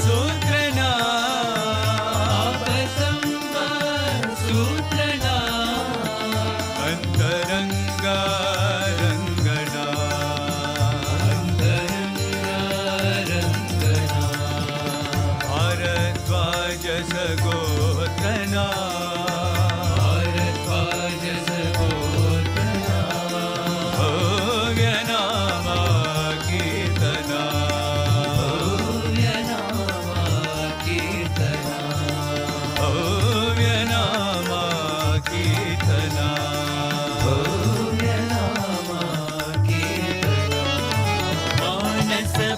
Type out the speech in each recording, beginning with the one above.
सूत्रना सूत्रना अंतरंगा रंगना भारद्वाज सगोत्रना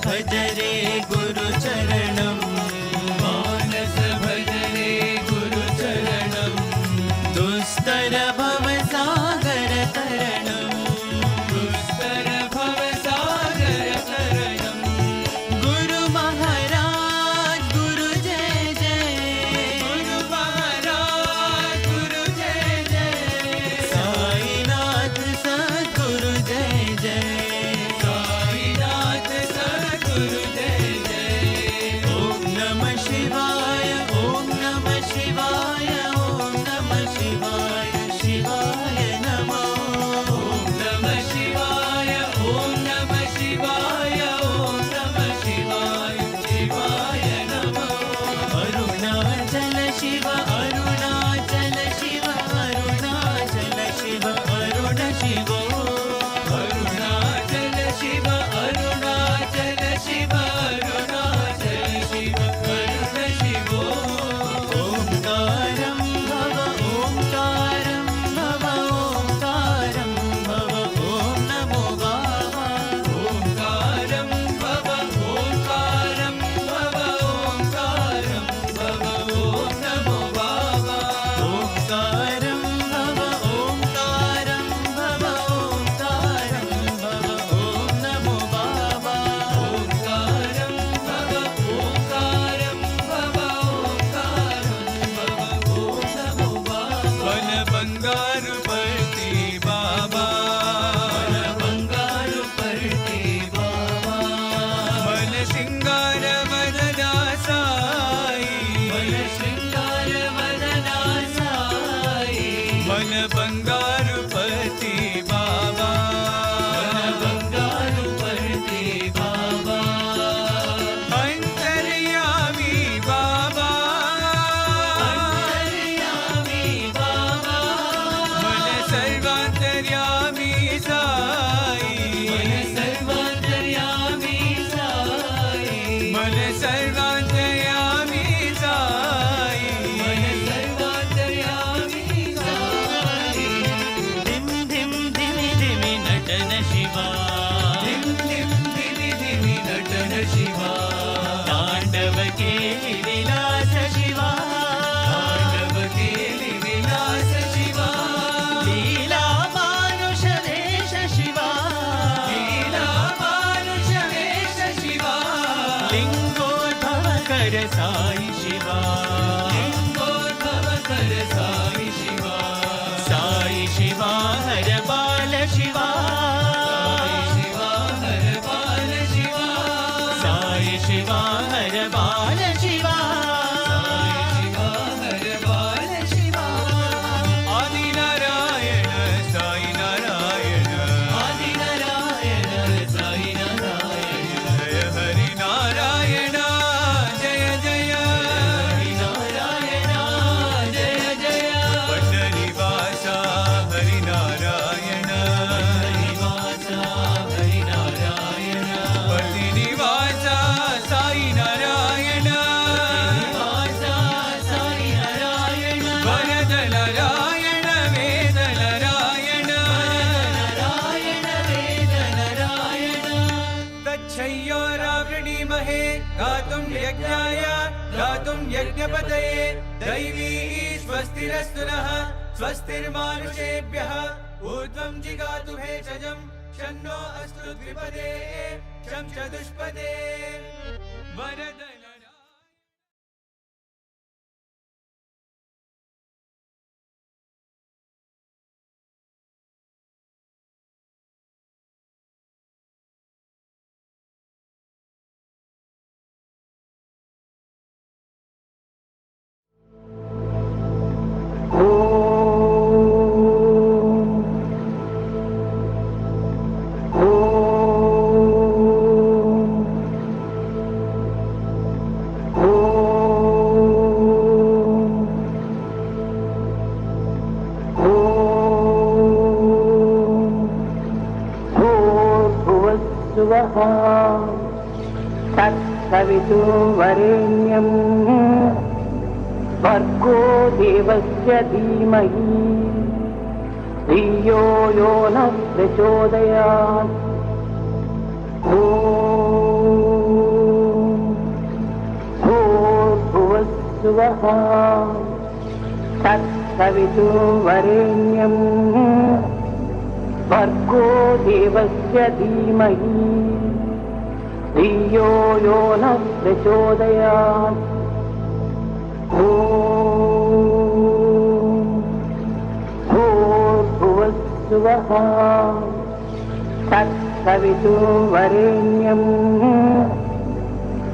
भजरे गुरु चरणं मानस भजरे गुरु चरणं दुस्तर भव सागर तरणं दुस्तर भव सागर तरणं गुरु महाराज गुरु जय जय गुरु महाराज गुरु जय जय साईनाथ सद्गुरु जय जय गुरु जय जय ओम नमः शिवाय ओम नमः शिवाय ओम नमः शिवाय शिवाय नमः ओम नमः शिवाय ओम नमः शिवाय ओम नमः शिवाय शिवाय नमः अरुणाचल शिव अरुणाचल शिव अरुणाचल शिव अरुण शिवो अरुणाचल शिव अरुणाचल शिव अरुणाचल शिव अरुण शिवो ओंकारं भव ओंकारं भव ओंकारं भव ओम नमो बाबा ओंकारं भव ओंकारं भव ओंकारं भव ओम नमो बाबा ओंकारं भव ओंकारं भव ओंकारं भव ओम नमो बाबा ओंकारं भव ओंकारं भव ओंकारं भव ओम नमो बाबा वन बंगारु परती बाबा वन बंगारु परती बाबा मन श्रृंगार वदना साई मन श्रृंगार वदना साई मन बंगारु परती बाबा मन बंगारु परती बाबा अंतर्यामी बाबा अंतर्यामी बाबा मन सर्वांतर्यामी साई मन सर्वांतर्यामी साई मन सर्वांतर्यामी साई मन सर्वांतर्यामी साई धिम धिम धिमि धिमि नटन शिवा धिम धिम धिमि धिमि नटन शिवा तांडव केलि विलास शिवा तांडव केलि विलास शिवा लीला मानुष वेश शिवा लीला मानुष वेश शिवा लिंगोद्भव कर साई शिवा लिंगोद्भव कर साई शिवा साई शिवा हर बाल शिवा साई शिवा हर बाल शिवा साई शिवा हर बाल शिवा साई शिवा हर बाल शिवा आदि नारायण साई नारायण आदि नारायण साई नारायण जय हरि नारायण जय जय हरि नारायण जय जय पंडरी वासा हरि नारायण पंडरी वासा हरि नारायण पति निवासा साई नारायण निवासा साई नारायण वरद नारायण वेद नारायण नारायण वेद नारायण तच्छय्योरावृणीमहे गातुं यज्ञाय गातुं यज्ञपतये दैवी स्वस्तिरस्तु नः स्वस्तिर्मानुषेभ्यः ऊर्ध्वं जिगातु भेषजं शन्नो अस्तु द्विपदे शं चतुष्पदे वरद तत्सवितुर्वरेण्यं भर्गो देवस्य धीमहि धियो यो नः प्रचोदयात्। ॐ भूर्भुवस्सुवः तत्सवितुर्वरेण्यं भर्गो देवस्य धीमहि धियो यो नः प्रचोदयात्। ॐ भूर्भुवस्सुवः तत्सवितुर्वरेण्यं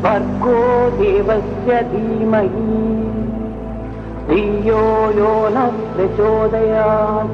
भर्गो देवस्य धीमहि धियो यो नः प्रचोदयात्।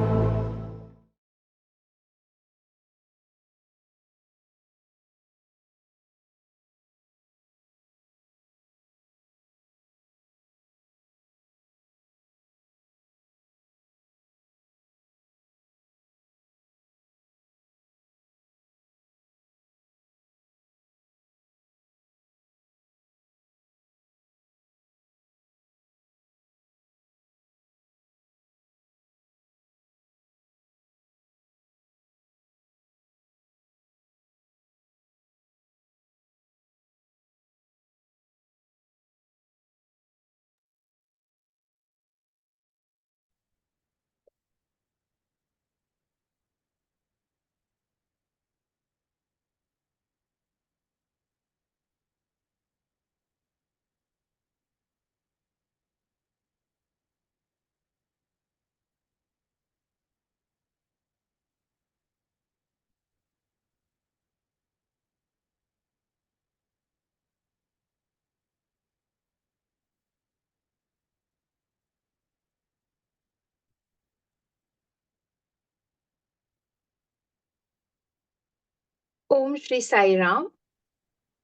Om Sri Sai Ram.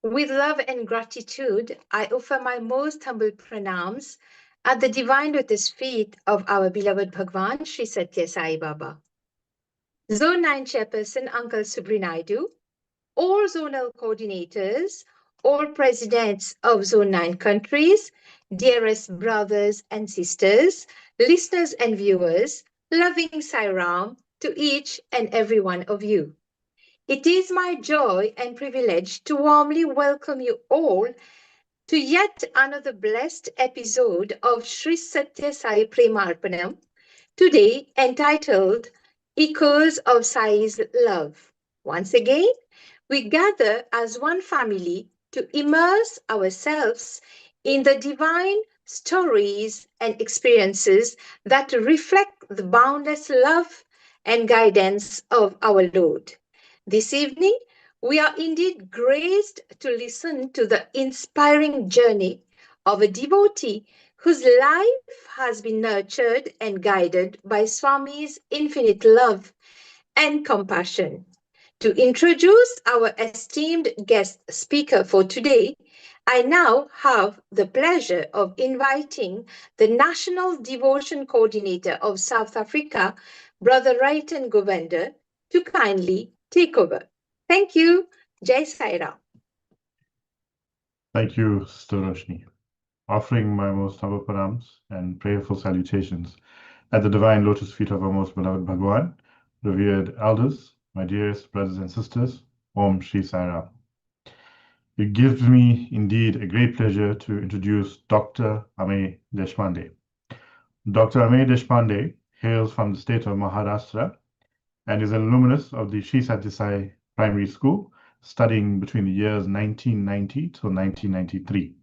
With love and gratitude, I offer my most humble pranams at the divine lotus feet of our beloved Bhagawan, Sri Sathya Sai Baba. Zone 9 Chairperson Uncle Subri Naidu, all zonal coordinators, all presidents of Zone 9 countries, dearest brothers and sisters, listeners and viewers, loving Sai Ram to each and every one of you. It is my joy and privilege to warmly welcome you all to yet another blessed episode of Sri Sathya Sai Premarpanam, today entitled Echoes of Sai's Love. Once again, we gather as one family to immerse ourselves in the divine stories and experiences that reflect the boundless love and guidance of our Lord. This evening, we are indeed graced to listen to the inspiring journey of a devotee whose life has been nurtured and guided by Swami's infinite love and compassion. To introduce our esteemed guest speaker for today, I now have the pleasure of inviting the National Devotion Coordinator of South Africa, Brother Raitan Govender, to kindly take over. Thank you. Jai Sai Ram. Thank you, Sister Roshni. Offering my most humble pranams and prayerful salutations at the divine lotus feet of our most beloved Bhagawan, revered elders, my dearest brothers and sisters, Om Sri Sai Ram. It gives me indeed a great pleasure to introduce Dr. Amey Deshpandey. Dr. Amey Deshpandey hails from the state of Maharashtra and is an alumnus of the Sri Sathya Sai Primary School, studying between the years 1990 to 1993.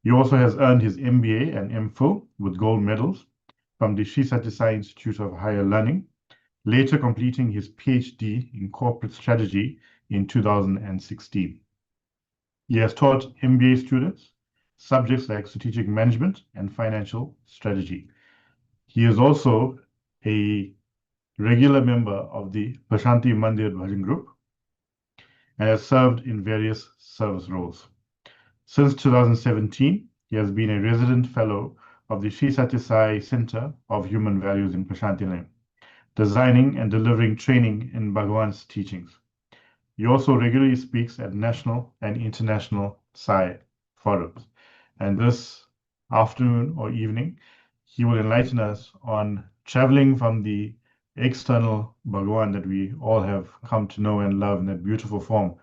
He also has earned his MBA and MPhil with gold medals from the Sri Sathya Sai Institute of Higher Learning, later completing his PhD in corporate strategy in 2016. He has taught MBA students subjects like strategic management and financial strategy. He is also a regular member of the Prasanthi Mandir Bhajan group and has served in various service roles. Since 2017, he has been a resident fellow of the Sri Sathya Sai Centre of Human Values in Prasanthi, designing and delivering training in Bhagawan's teachings. He also regularly speaks at national and international Sai forums. And this afternoon or evening, he will enlighten us on traveling from the external Bhagawan that we all have come to know and love in that beautiful form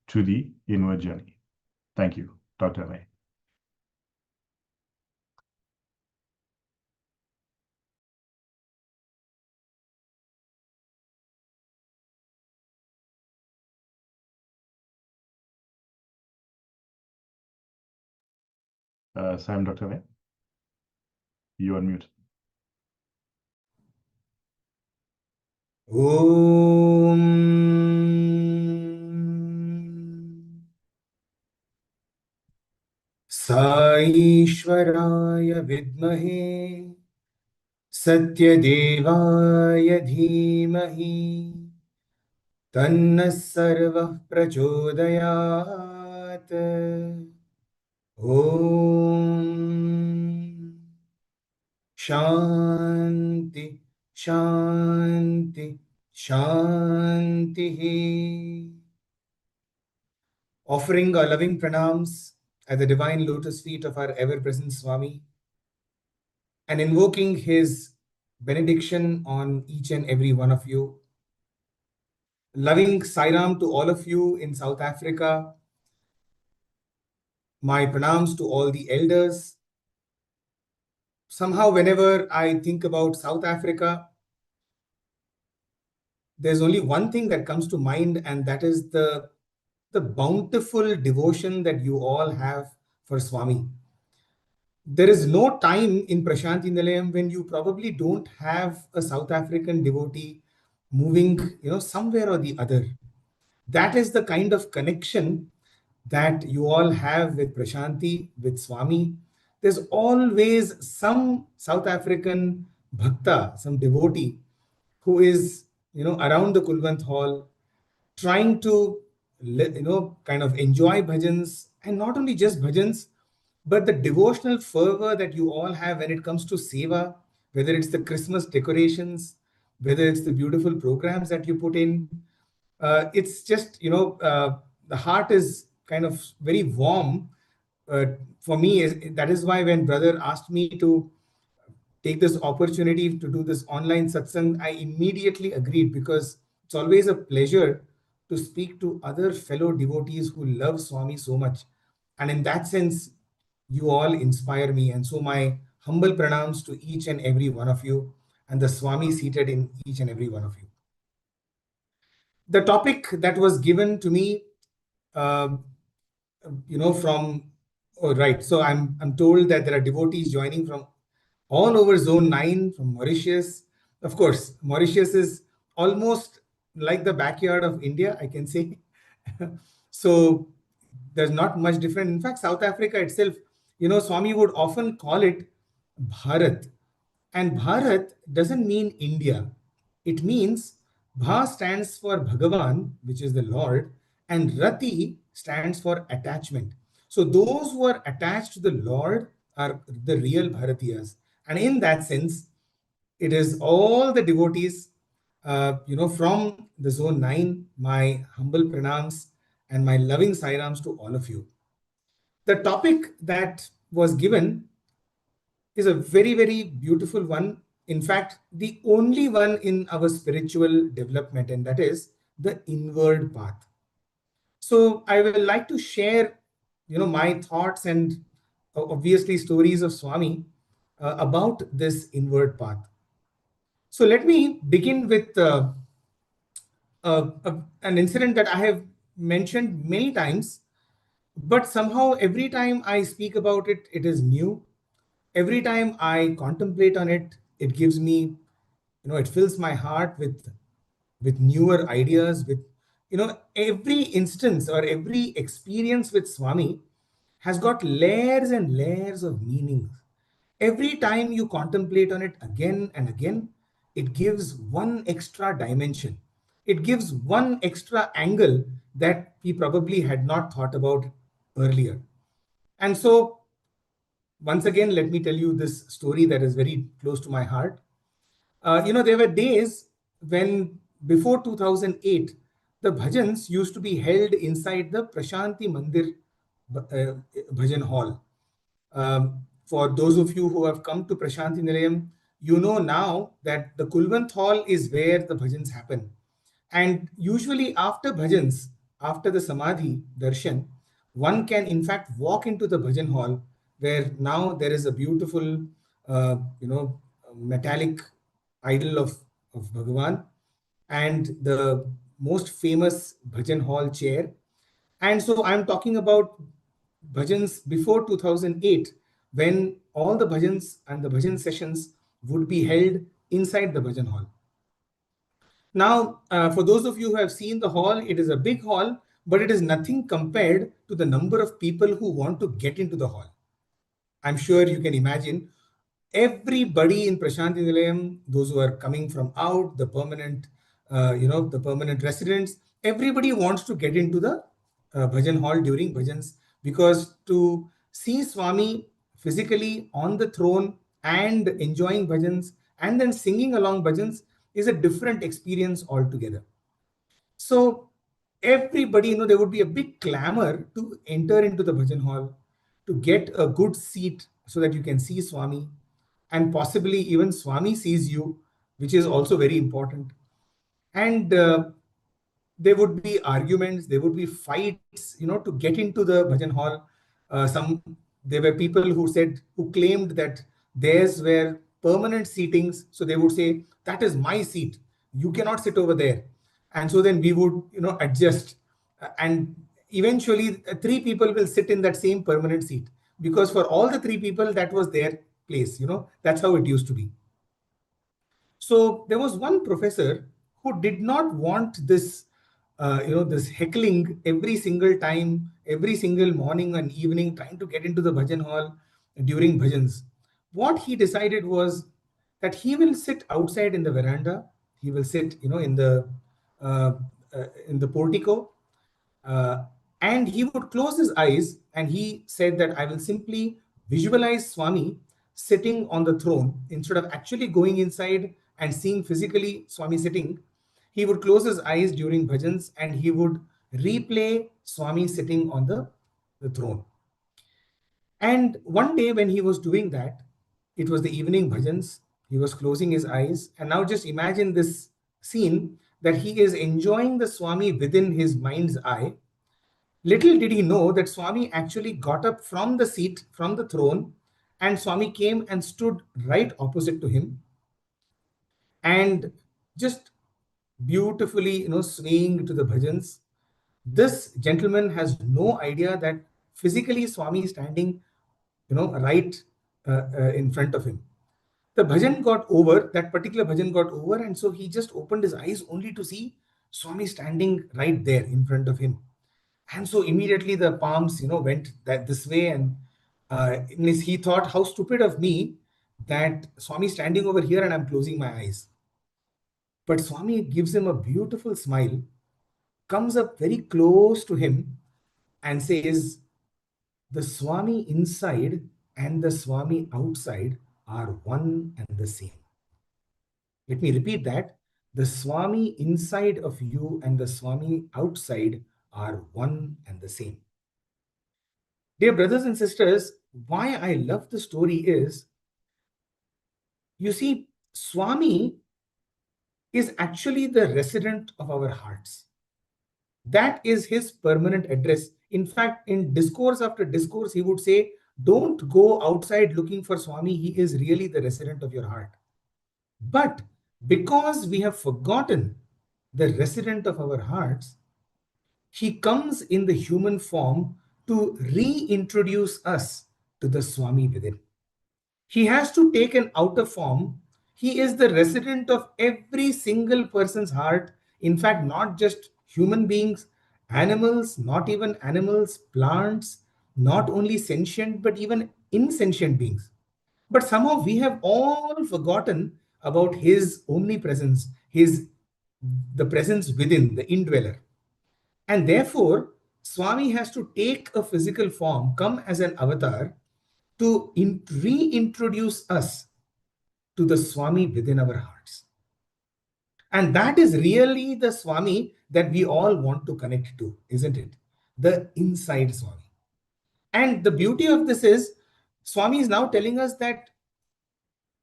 to the inward journey. Thank you, Dr. Amey. Sam, Dr. Amey, you on mute. ॐ साईश्वराय विद्महे सत्यदेवाय धीमहि तन्नः सर्वः प्रचोदयात् ॐ शान्ति शान्ति शान्तिः. Offering our loving pranams at the divine lotus feet of our ever-present Swami and invoking his benediction on each and every one of you. Loving Sairam to all of you in South Africa. My pranams to all the elders. Somehow, whenever I think about South Africa, there's only one thing that comes to mind, and that is the bountiful devotion that you all have for Swami. There is no time in Prasanthi Nilayam when you probably don't have a South African devotee moving, somewhere or the other. That is the kind of connection that you all have with Prasanthi, with Swami. There's always some South African bhakta, some devotee who is, around the Kulwant Hall, trying to, kind of enjoy bhajans, and not only just bhajans, but the devotional fervor that you all have when it comes to seva, whether it's the Christmas decorations, whether it's the beautiful programs that you put in. It's just, the heart is kind of very warm for me. That is why when brother asked me to take this opportunity to do this online satsang, I immediately agreed, because it's always a pleasure to speak to other fellow devotees who love Swami so much. And in that sense, you all inspire me. And so my humble pranams to each and every one of you, and the Swami seated in each and every one of you. The topic that was given to me, from, right. So I'm told that there are devotees joining from all over Zone 9, from Mauritius. Of course, Mauritius is almost like the backyard of India, I can say. So there's not much different. In fact, South Africa itself, Swami would often call it Bharat. And Bharat doesn't mean India. It means Bha stands for Bhagawan, which is the Lord, and Rati stands for attachment. So those who are attached to the Lord are the real Bharatiyas. And in that sense, it is all the devotees, from the Zone 9, my humble pranams and my loving sairams to all of you. The topic that was given is a very, very beautiful one. In fact, the only one in our spiritual development, and that is the inward path. So I will like to share, my thoughts and obviously stories of Swami about this inward path. So let me begin with an incident that I have mentioned many times, but somehow every time I speak about it, it is new. Every time I contemplate on it, it gives me, it fills my heart with newer ideas, with, every instance or every experience with Swami has got layers and layers of meaning. Every time you contemplate on it again and again, it gives one extra dimension. It gives one extra angle that we probably had not thought about earlier. And so, once again, let me tell you this story that is very close to my heart. There were days when, before 2008, the bhajans used to be held inside the Prasanthi Mandir bhajan hall. For those of you who have come to Prasanthi Nilayam, you know now that the Kulwant Hall is where the bhajans happen. And usually after bhajans, after the Samadhi darshan, one can in fact walk into the bhajan hall, where now there is a beautiful, metallic idol of Bhagawan and the most famous bhajan hall chair. And so I'm talking about bhajans before 2008, when all the bhajans and the bhajan sessions would be held inside the bhajan hall. Now, for those of you who have seen the hall, it is a big hall, but it is nothing compared to the number of people who want to get into the hall. I'm sure you can imagine everybody in Prasanthi Nilayam, those who are coming from out, the permanent, the permanent residents, everybody wants to get into the bhajan hall during bhajans, because to see Swami physically on the throne and enjoying bhajans and then singing along bhajans is a different experience altogether. So everybody, there would be a big clamor to enter into the bhajan hall, to get a good seat so that you can see Swami, and possibly even Swami sees you, which is also very important. And there would be arguments, there would be fights, to get into the bhajan hall. There were people who claimed that theirs were permanent seatings, so they would say, that is my seat, you cannot sit over there. And so then we would adjust, and eventually three people will sit in that same permanent seat, because for all the three people that was their place. That's how it used to be. So there was one professor who did not want this this heckling every single time, every single morning and evening, trying to get into the bhajan hall during bhajans. What he decided was that he will sit outside in the veranda. He will sit uh, in the portico, and he would close his eyes, and he said that I will simply visualize Swami sitting on the throne. Instead of actually going inside and seeing physically Swami sitting, he would close his eyes during bhajans and he would replay Swami sitting on the throne. And one day when he was doing that, it was the evening bhajans, he was closing his eyes, and now just imagine this scene, that he is enjoying the Swami within his mind's eye. Little did he know that Swami actually got up from the seat, from the throne, and Swami came and stood right opposite to him, and just beautifully, swaying to the bhajans. This gentleman has no idea that physically Swami is standing, right in front of him. The bhajan got over, that particular bhajan got over, and so he just opened his eyes only to see Swami standing right there in front of him. And so immediately the palms, went this way, and he thought, how stupid of me that Swami standing over here and I'm closing my eyes. But Swami gives him a beautiful smile, comes up very close to him and says, the Swami inside and the Swami outside are one and the same. Let me repeat that. The Swami inside of you and the Swami outside are one and the same. Dear brothers and sisters, why I love the story is, you see, Swami is actually the resident of our hearts. That is his permanent address. In fact, in discourse after discourse, he would say, don't go outside looking for Swami. He is really the resident of your heart. But because we have forgotten the resident of our hearts, he comes in the human form to reintroduce us to the Swami within. He has to take an outer form. He is the resident of every single person's heart. In fact, not just human beings, animals, not even animals, plants, not only sentient, but even insentient beings. But somehow we have all forgotten about his omnipresence, the presence within, the indweller. And therefore, Swami has to take a physical form, come as an avatar, to reintroduce us to the Swami within our hearts. And that is really the Swami that we all want to connect to, isn't it? The inside Swami. And the beauty of this is, Swami is now telling us that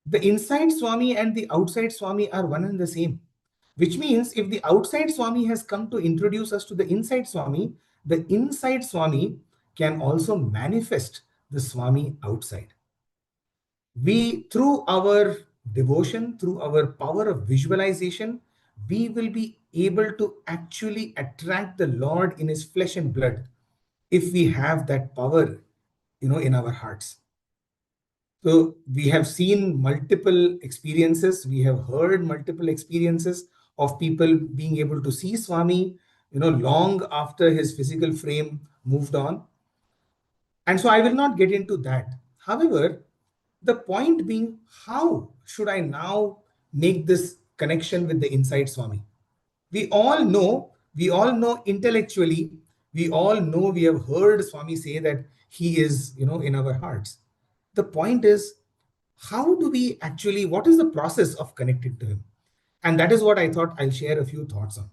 the inside Swami and the outside Swami are one and the same. Which means if the outside Swami has come to introduce us to the inside Swami, the inside Swami can also manifest the Swami outside. We, through our devotion, through our power of visualization, we will be able to actually attract the Lord in his flesh and blood if we have that power, in our hearts. So we have seen multiple experiences, we have heard multiple experiences of people being able to see Swami, long after his physical frame moved on. And so I will not get into that. However, the point being, how should I now make this connection with the inside Swami? We all know intellectually, we have heard Swami say that he is, in our hearts. The point is, how do we actually, what is the process of connecting to him? And that is what I thought I'll share a few thoughts on.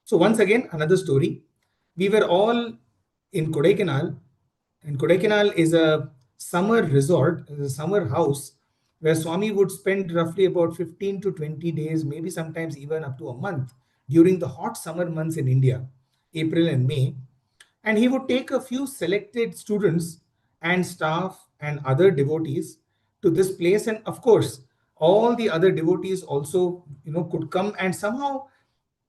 So once again, another story. We were all in Kodaikanal, and Kodaikanal is a summer resort, a summer house where Swami would spend roughly about 15 to 20 days, maybe sometimes even up to a month during the hot summer months in India, April and May. And he would take a few selected students and staff and other devotees to this place. And of course, all the other devotees also, could come. And somehow,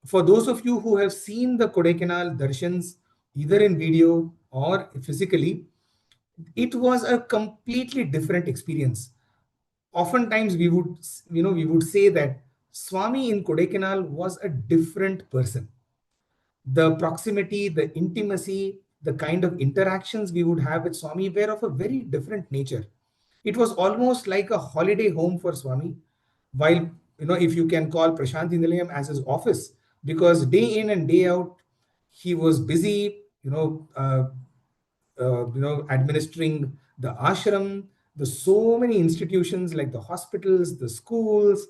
for those of you who have seen the Kodaikanal darshans, either in video or physically, it was a completely different experience. Oftentimes we would say that Swami in Kodaikanal was a different person. The proximity, the intimacy, the kind of interactions we would have with Swami were of a very different nature. It was almost like a holiday home for Swami, while, if you can call Prasanthi Nilayam as his office, because day in and day out, he was busy, administering the ashram, the so many institutions like the hospitals, the schools,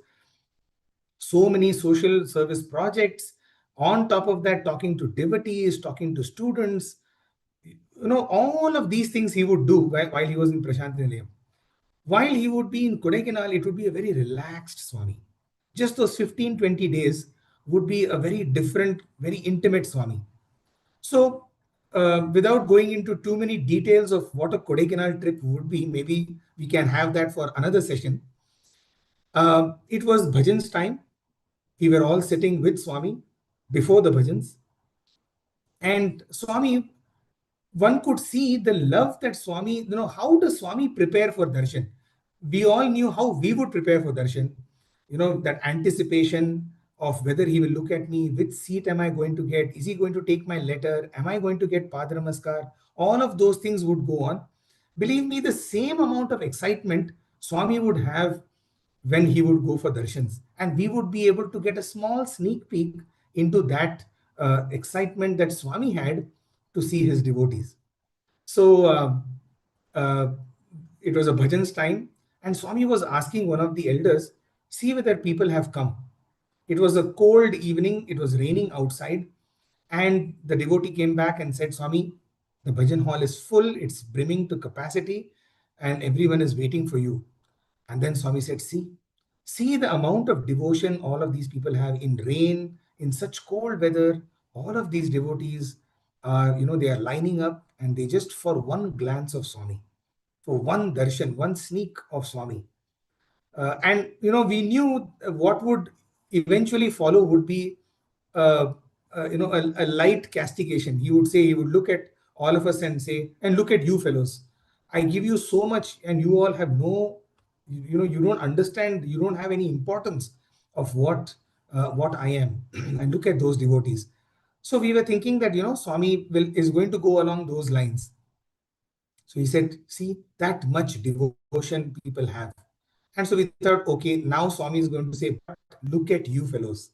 so many social service projects. On top of that, talking to devotees, talking to students, all of these things he would do while he was in Prasanthi Nilayam. While he would be in Kodaikanal, it would be a very relaxed Swami. Just those 15, 20 days would be a very different, very intimate Swami. So, without going into too many details of what a Kodaikanal trip would be, maybe we can have that for another session. It was Bhajan's time. We were all sitting with Swami before the Bhajans. And Swami, one could see the love that Swami, how does Swami prepare for darshan? We all knew how we would prepare for darshan, that anticipation of whether he will look at me, which seat am I going to get, is he going to take my letter, am I going to get Pad Namaskar? All of those things would go on. Believe me, the same amount of excitement Swami would have when he would go for darshans. And we would be able to get a small sneak peek into that excitement that Swami had to see his devotees. So uh, it was a bhajan's time, and Swami was asking one of the elders, see whether people have come. It was a cold evening, it was raining outside, and the devotee came back and said, Swami, the bhajan hall is full, it's brimming to capacity, and everyone is waiting for you. And then Swami said, see the amount of devotion all of these people have in rain, in such cold weather. All of these devotees are, they are lining up, and they just for one glance of Swami, for one darshan, one sneak of Swami. And, we knew what would eventually follow would be, a light castigation. He would say, he would look at all of us and say, and look at you fellows. I give you so much, and you all have no, you don't understand, you don't have any importance of what I am. And look at those devotees. So we were thinking that, Swami is going to go along those lines. So he said, see, that much devotion people have. And so we thought, okay, now Swami is going to say, but look at you fellows.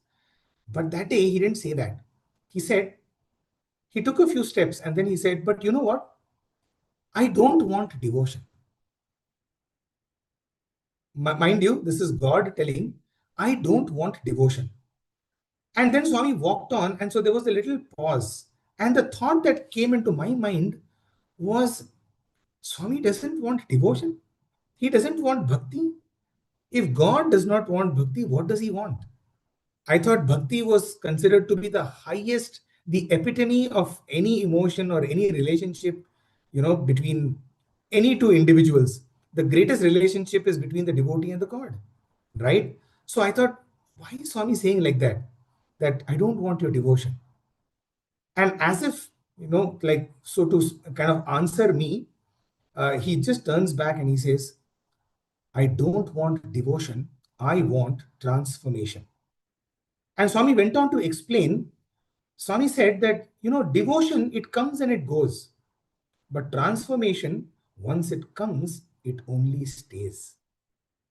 But that day he didn't say that. He said, he took a few steps and then he said, but you know what? I don't want devotion. Mind you, this is God telling, I don't want devotion. And then Swami walked on, and so there was a little pause. And the thought that came into my mind was, Swami doesn't want devotion. He doesn't want bhakti. If God does not want bhakti, what does he want? I thought bhakti was considered to be the highest, the epitome of any emotion or any relationship, between any two individuals. The greatest relationship is between the devotee and the God, right? So I thought, why is Swami saying like that? That I don't want your devotion. And as if, so to kind of answer me, he just turns back and he says, I don't want devotion, I want transformation. And Swami went on to explain. Swami said that, devotion, it comes and it goes. But transformation, once it comes, it only stays.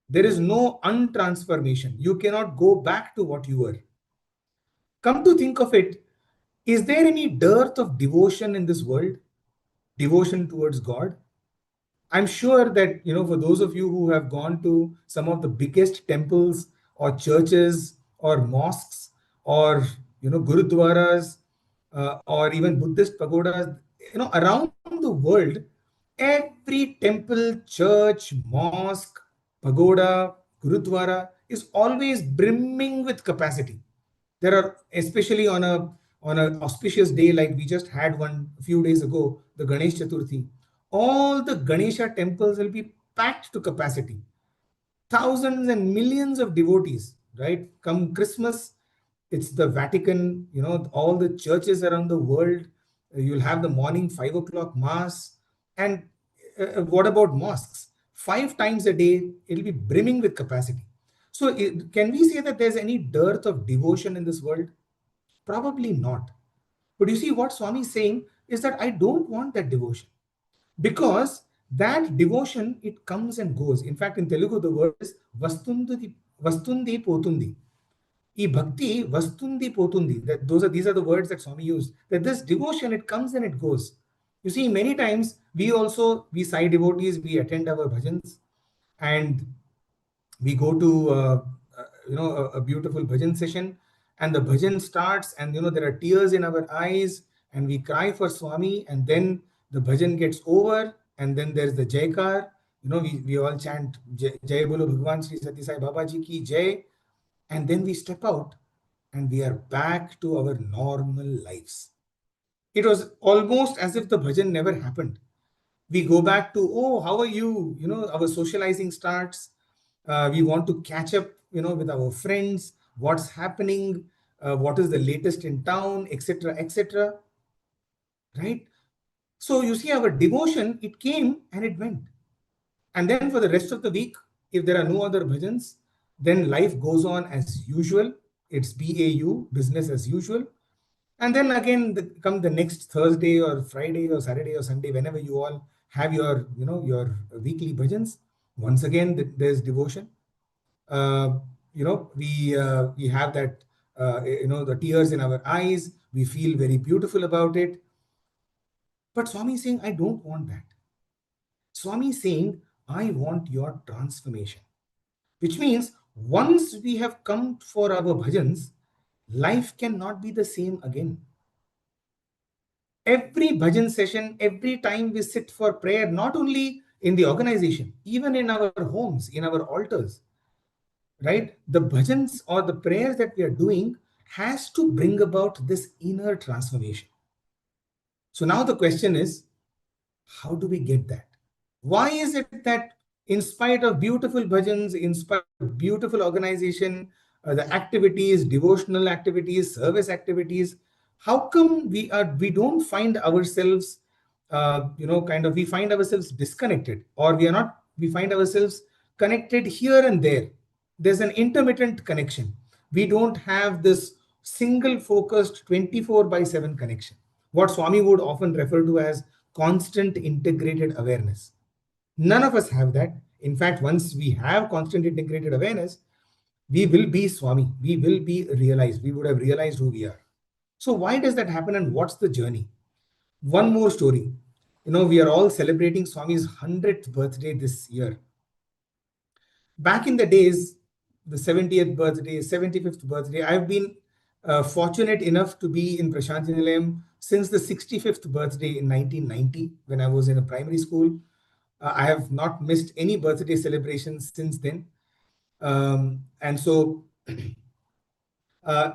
There is no untransformation. You cannot go back to what you were. Come to think of it, is there any dearth of devotion in this world? Devotion towards God? I'm sure that, for those of you who have gone to some of the biggest temples or churches or mosques or, gurudwaras or even Buddhist pagodas, around the world, every temple, church, mosque, pagoda, gurudwara is always brimming with capacity. There are, especially on an auspicious day like we just had one a few days ago, the Ganesh Chaturthi, all the Ganesha temples will be packed to capacity. Thousands and millions of devotees, right? Come Christmas, it's the Vatican, all the churches around the world. You'll have the morning 5 o'clock mass. And what about mosques? 5 times a day, it'll be brimming with capacity. So, can we say that there's any dearth of devotion in this world? Probably not. But you see, what Swami is saying is that I don't want that devotion, because that devotion, it comes and goes. In fact, in Telugu, the word is vastundi potundi. E bhakti vastundi potundi. These are the words that Swami used. That this devotion, it comes and it goes. You see, many times we Sai devotees, we attend our bhajans, and we go to a beautiful bhajan session, and the bhajan starts, and there are tears in our eyes, and we cry for Swami, and then the bhajan gets over, and then there's the jaykar. We all chant Jai Bolo Bhagawan Sri Sathya Sai Babaji ki Jai, and then we step out and we are back to our normal lives. It was almost as if the bhajan never happened. We go back to, oh, how are you? Our socializing starts. We want to catch up, with our friends, what's happening, what is the latest in town, etc., etc. Right? So you see, our devotion, it came and it went. And then for the rest of the week, if there are no other bhajans, then life goes on as usual. It's BAU, business as usual. And then again, come the next Thursday or Friday or Saturday or Sunday, whenever you all have your, your weekly bhajans, once again, there's devotion. We have that, the tears in our eyes. We feel very beautiful about it. But Swami is saying, I don't want that. Swami is saying, I want your transformation. Which means once we have come for our bhajans, life cannot be the same again. Every bhajan session, every time we sit for prayer, not only in the organization, even in our homes, in our altars, right? The bhajans or the prayers that we are doing has to bring about this inner transformation. So now the question is, how do we get that? Why is it that in spite of beautiful bhajans, in spite of beautiful organization, the activities, devotional activities, service activities, how come we don't find ourselves, we find ourselves disconnected, or we find ourselves connected here and there. There's an intermittent connection. We don't have this single focused 24/7 connection, what Swami would often refer to as constant integrated awareness. None of us have that. In fact, once we have constant integrated awareness, we will be Swami. We will be realized. We would have realized who we are. So why does that happen, and what's the journey? One more story. We are all celebrating Swami's 100th birthday this year. Back in the days, the 70th birthday, 75th birthday, I've been fortunate enough to be in Prasanthi Nilayam since the 65th birthday in 1990 when I was in a primary school. I have not missed any birthday celebrations since then. And so uh,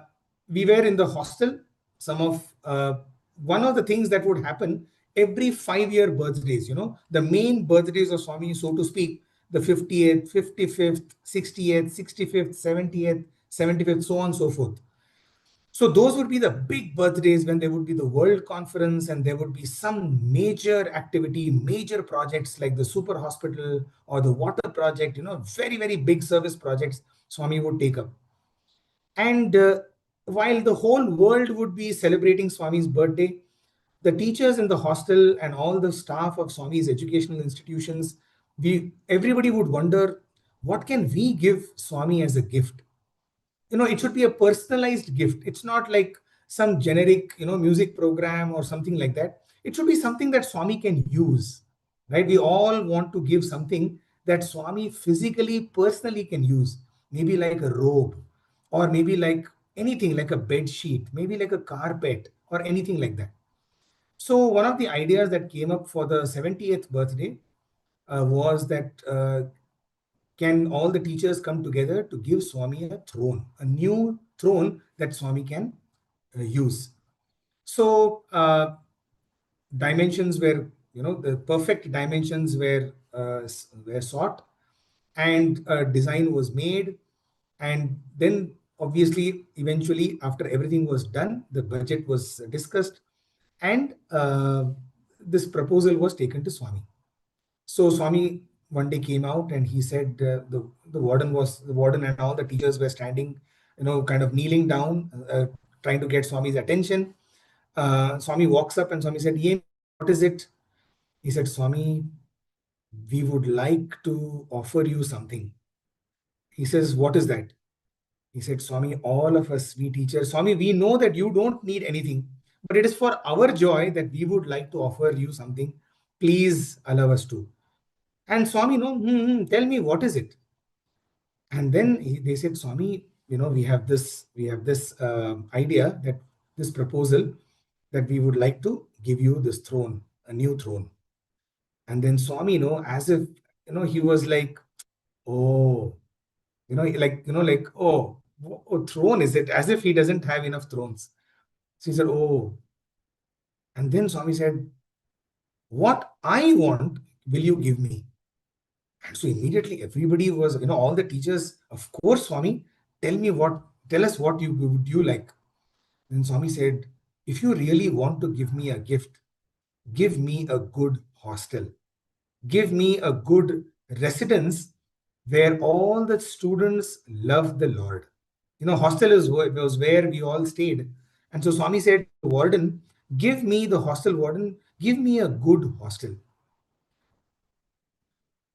we were in the hostel. One of the things that would happen every 5-year birthdays, the main birthdays of Swami, so to speak, the 50th, 55th, 60th, 65th, 70th, 75th, so on and so forth. So those would be the big birthdays when there would be the World Conference and there would be some major activity, major projects like the super hospital or the water project, very, very big service projects Swami would take up. And while the whole world would be celebrating Swami's birthday, the teachers in the hostel and all the staff of Swami's educational institutions, everybody would wonder, what can we give Swami as a gift? It should be a personalized gift. It's not like some generic, music program or something like that. It should be something that Swami can use, right? We all want to give something that Swami physically, personally can use. Maybe like a robe, or maybe like anything like a bed sheet, maybe like a carpet or anything like that. So one of the ideas that came up for the 70th birthday was that can all the teachers come together to give Swami a throne, a new throne that Swami can use. So dimensions were, the perfect dimensions were sought, and a design was made. And then obviously, eventually, after everything was done, the budget was discussed, and this proposal was taken to Swami. So Swami one day came out and he said, the warden and all the teachers were standing, kind of kneeling down, trying to get Swami's attention. Swami walks up and Swami said, "Ye, what is it?" He said, "Swami, we would like to offer you something." He says, "What is that?" He said, "Swami, all of us, we teachers, Swami, we know that you don't need anything, but it is for our joy that we would like to offer you something. Please allow us to." And Swami, no, tell me, what is it? And then they said, "Swami, we have this idea, that this proposal, that we would like to give you this throne, a new throne." And then Swami, as if, he was like, "Oh, oh, throne is it?" As if he doesn't have enough thrones. So he said, "Oh." And then Swami said, "What I want, will you give me?" And so immediately everybody was, all the teachers, "Of course, Swami, tell us what would you like." Then Swami said, "If you really want to give me a gift, give me a good hostel. Give me a good residence where all the students love the Lord." Hostel was where we all stayed. And so Swami said, "Warden, give me the hostel, warden, give me a good hostel."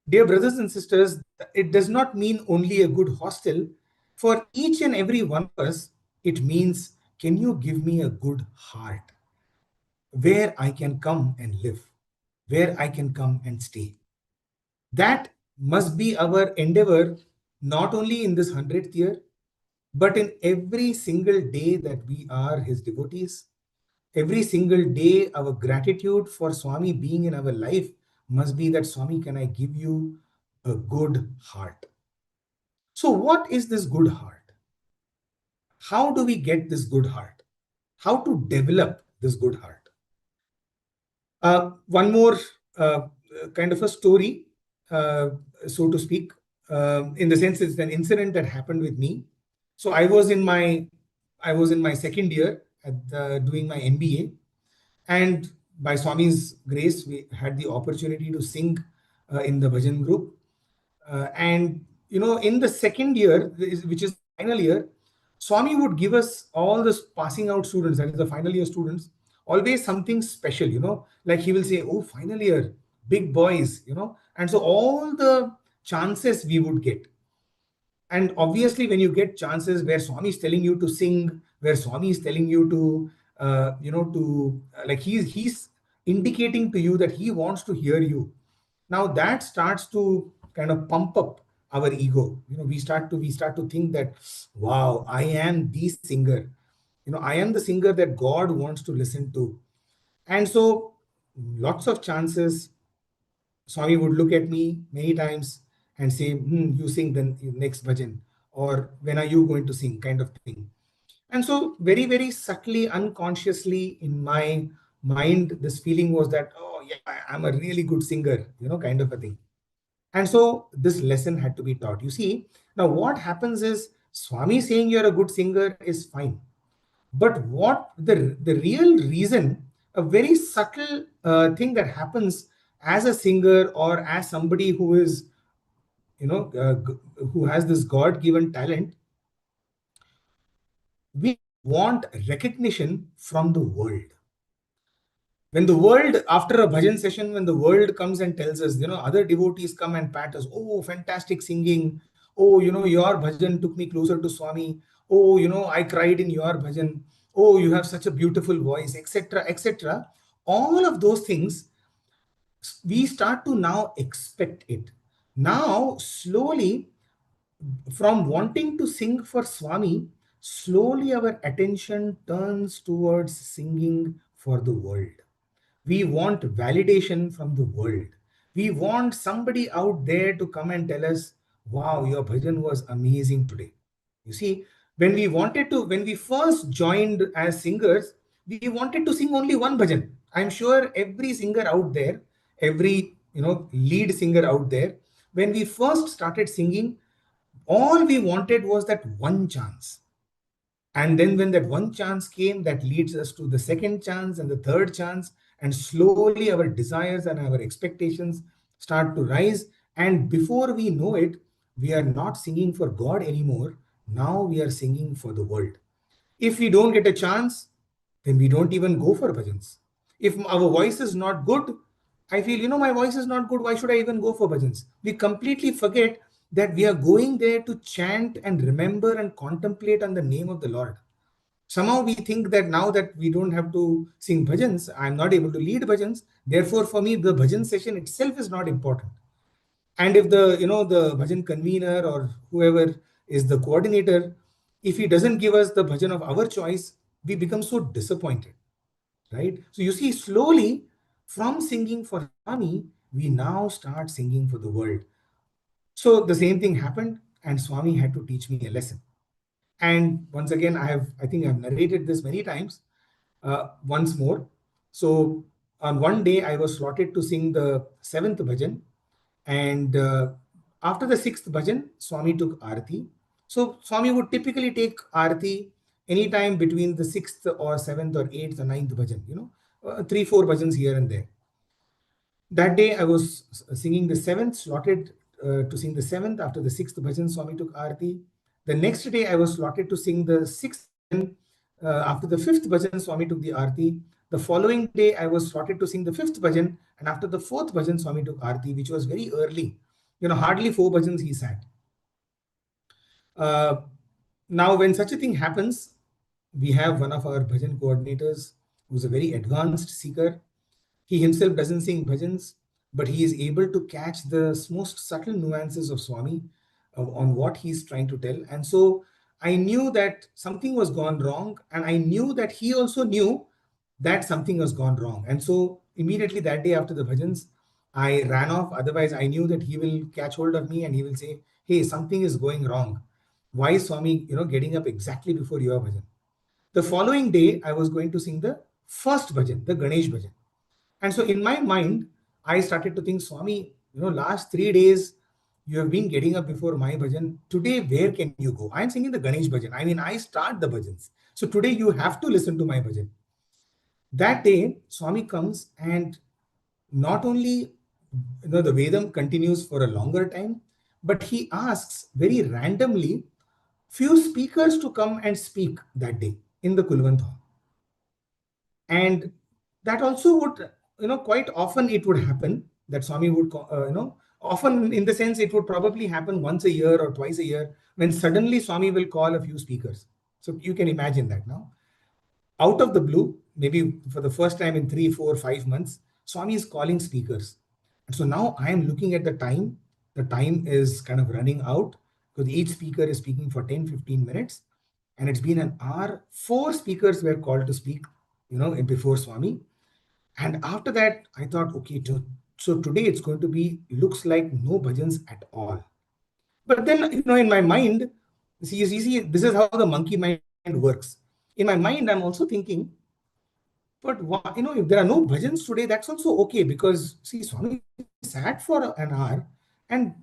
Dear brothers and sisters, it does not mean only a good hostel. For each and every one of us, it means, can you give me a good heart where I can come and live, where I can come and stay? That must be our endeavor, not only in this 100th year, but in every single day that we are his devotees. Every single day, our gratitude for Swami being in our life must be that, "Swami, can I give you a good heart?" So, what is this good heart? How do we get this good heart? How to develop this good heart? One more kind of a story, uh, so to speak, in the sense it's an incident that happened with me. So I was in my second year doing my MBA, and by Swami's grace, we had the opportunity to sing in the Bhajan group. And in the second year, which is final year, Swami would give us all the passing out students, that is the final year students, always something special, like he will say, "Oh, final year, big boys," and so all the chances we would get. And obviously, when you get chances where Swami is telling you to sing, where Swami is telling you to, like he's indicating to you that he wants to hear you. Now that starts to kind of pump up our ego. We start to think that, wow, I am the singer. I am the singer that God wants to listen to. And so lots of chances, Swami would look at me many times and say, you sing the next bhajan, or when are you going to sing, kind of thing. And so very, very subtly, unconsciously in my mind, this feeling was that, oh yeah, I'm a really good singer, kind of a thing. And so this lesson had to be taught. You see, now what happens is Swami saying you're a good singer is fine. But what the real reason, a very subtle thing that happens as a singer or as somebody who is, who has this God-given talent, we want recognition from the world. When the world, after a bhajan session, when the world comes and tells us, other devotees come and pat us, oh, fantastic singing. Oh, your bhajan took me closer to Swami. Oh, I cried in your bhajan. Oh, you have such a beautiful voice, etc., etc. All of those things, we start to now expect it. Now, slowly, from wanting to sing for Swami, slowly our attention turns towards singing for the world. We want validation from the world. We want somebody out there to come and tell us, wow, your bhajan was amazing today. You see, when we first joined as singers, we wanted to sing only one bhajan. I'm sure every singer out there, every, lead singer out there, when we first started singing, all we wanted was that one chance. And then when that one chance came, that leads us to the second chance and the third chance. And slowly our desires and our expectations start to rise. And before we know it, we are not singing for God anymore. Now we are singing for the world. If we don't get a chance, then we don't even go for bhajans. If our voice is not good, I feel, my voice is not good. Why should I even go for bhajans? We completely forget that we are going there to chant and remember and contemplate on the name of the Lord. Somehow we think that now that we don't have to sing bhajans, I'm not able to lead bhajans. Therefore, for me, the bhajan session itself is not important. And if the bhajan convener or whoever is the coordinator, if he doesn't give us the bhajan of our choice, we become so disappointed, right? So you see, slowly from singing for Swami, we now start singing for the world. So the same thing happened, and Swami had to teach me a lesson. And once again, I think I've narrated this many times. Once more. So on one day, I was slotted to sing the seventh bhajan. And after the sixth bhajan, Swami took Aarti. So Swami would typically take Aarti anytime between the sixth or seventh or eighth or ninth bhajan, 3-4 bhajans here and there. That day I was singing the seventh, slotted to sing the seventh. After the sixth bhajan, Swami took Aarti. The next day I was slotted to sing the sixth bhajan. After the fifth bhajan, Swami took the Aarti. The following day I was slotted to sing the fifth bhajan, and after the fourth bhajan, Swami took Aarti, which was very early. Hardly 4 bhajans he sat. Now, when such a thing happens, we have one of our bhajan coordinators who's a very advanced seeker. He himself doesn't sing bhajans, but he is able to catch the most subtle nuances of Swami on what he's trying to tell. And so I knew that something was gone wrong, and I knew that he also knew that something was gone wrong. And so immediately that day after the bhajans, I ran off. Otherwise, I knew that he will catch hold of me and he will say, hey, something is going wrong. Why is Swami, getting up exactly before your bhajan? The following day, I was going to sing the first bhajan, the Ganesh bhajan. And so in my mind, I started to think, Swami, last 3 days, you have been getting up before my bhajan. Today, where can you go? I'm singing the Ganesh bhajan. I mean, I start the bhajans. So today you have to listen to my bhajan. That day, Swami comes, and not only, the Vedam continues for a longer time, but he asks very randomly few speakers to come and speak that day in the Kulwant Hall. And that also would, quite often it would happen that Swami would, often in the sense it would probably happen once a year or twice a year when suddenly Swami will call a few speakers. So you can imagine that now. Out of the blue, maybe for the first time in 3, 4, 5 months, Swami is calling speakers. And so now I am looking at the time. The time is kind of running out because each speaker is speaking for 10, 15 minutes. and it's been an hour. 4 speakers were called to speak, before Swami. And after that, I thought, okay, so today it's going to be, looks like no bhajans at all. But then, in my mind, see, this is how the monkey mind works. In my mind, I'm also thinking, but why, if there are no bhajans today, that's also okay, because see, Swami sat for an hour, and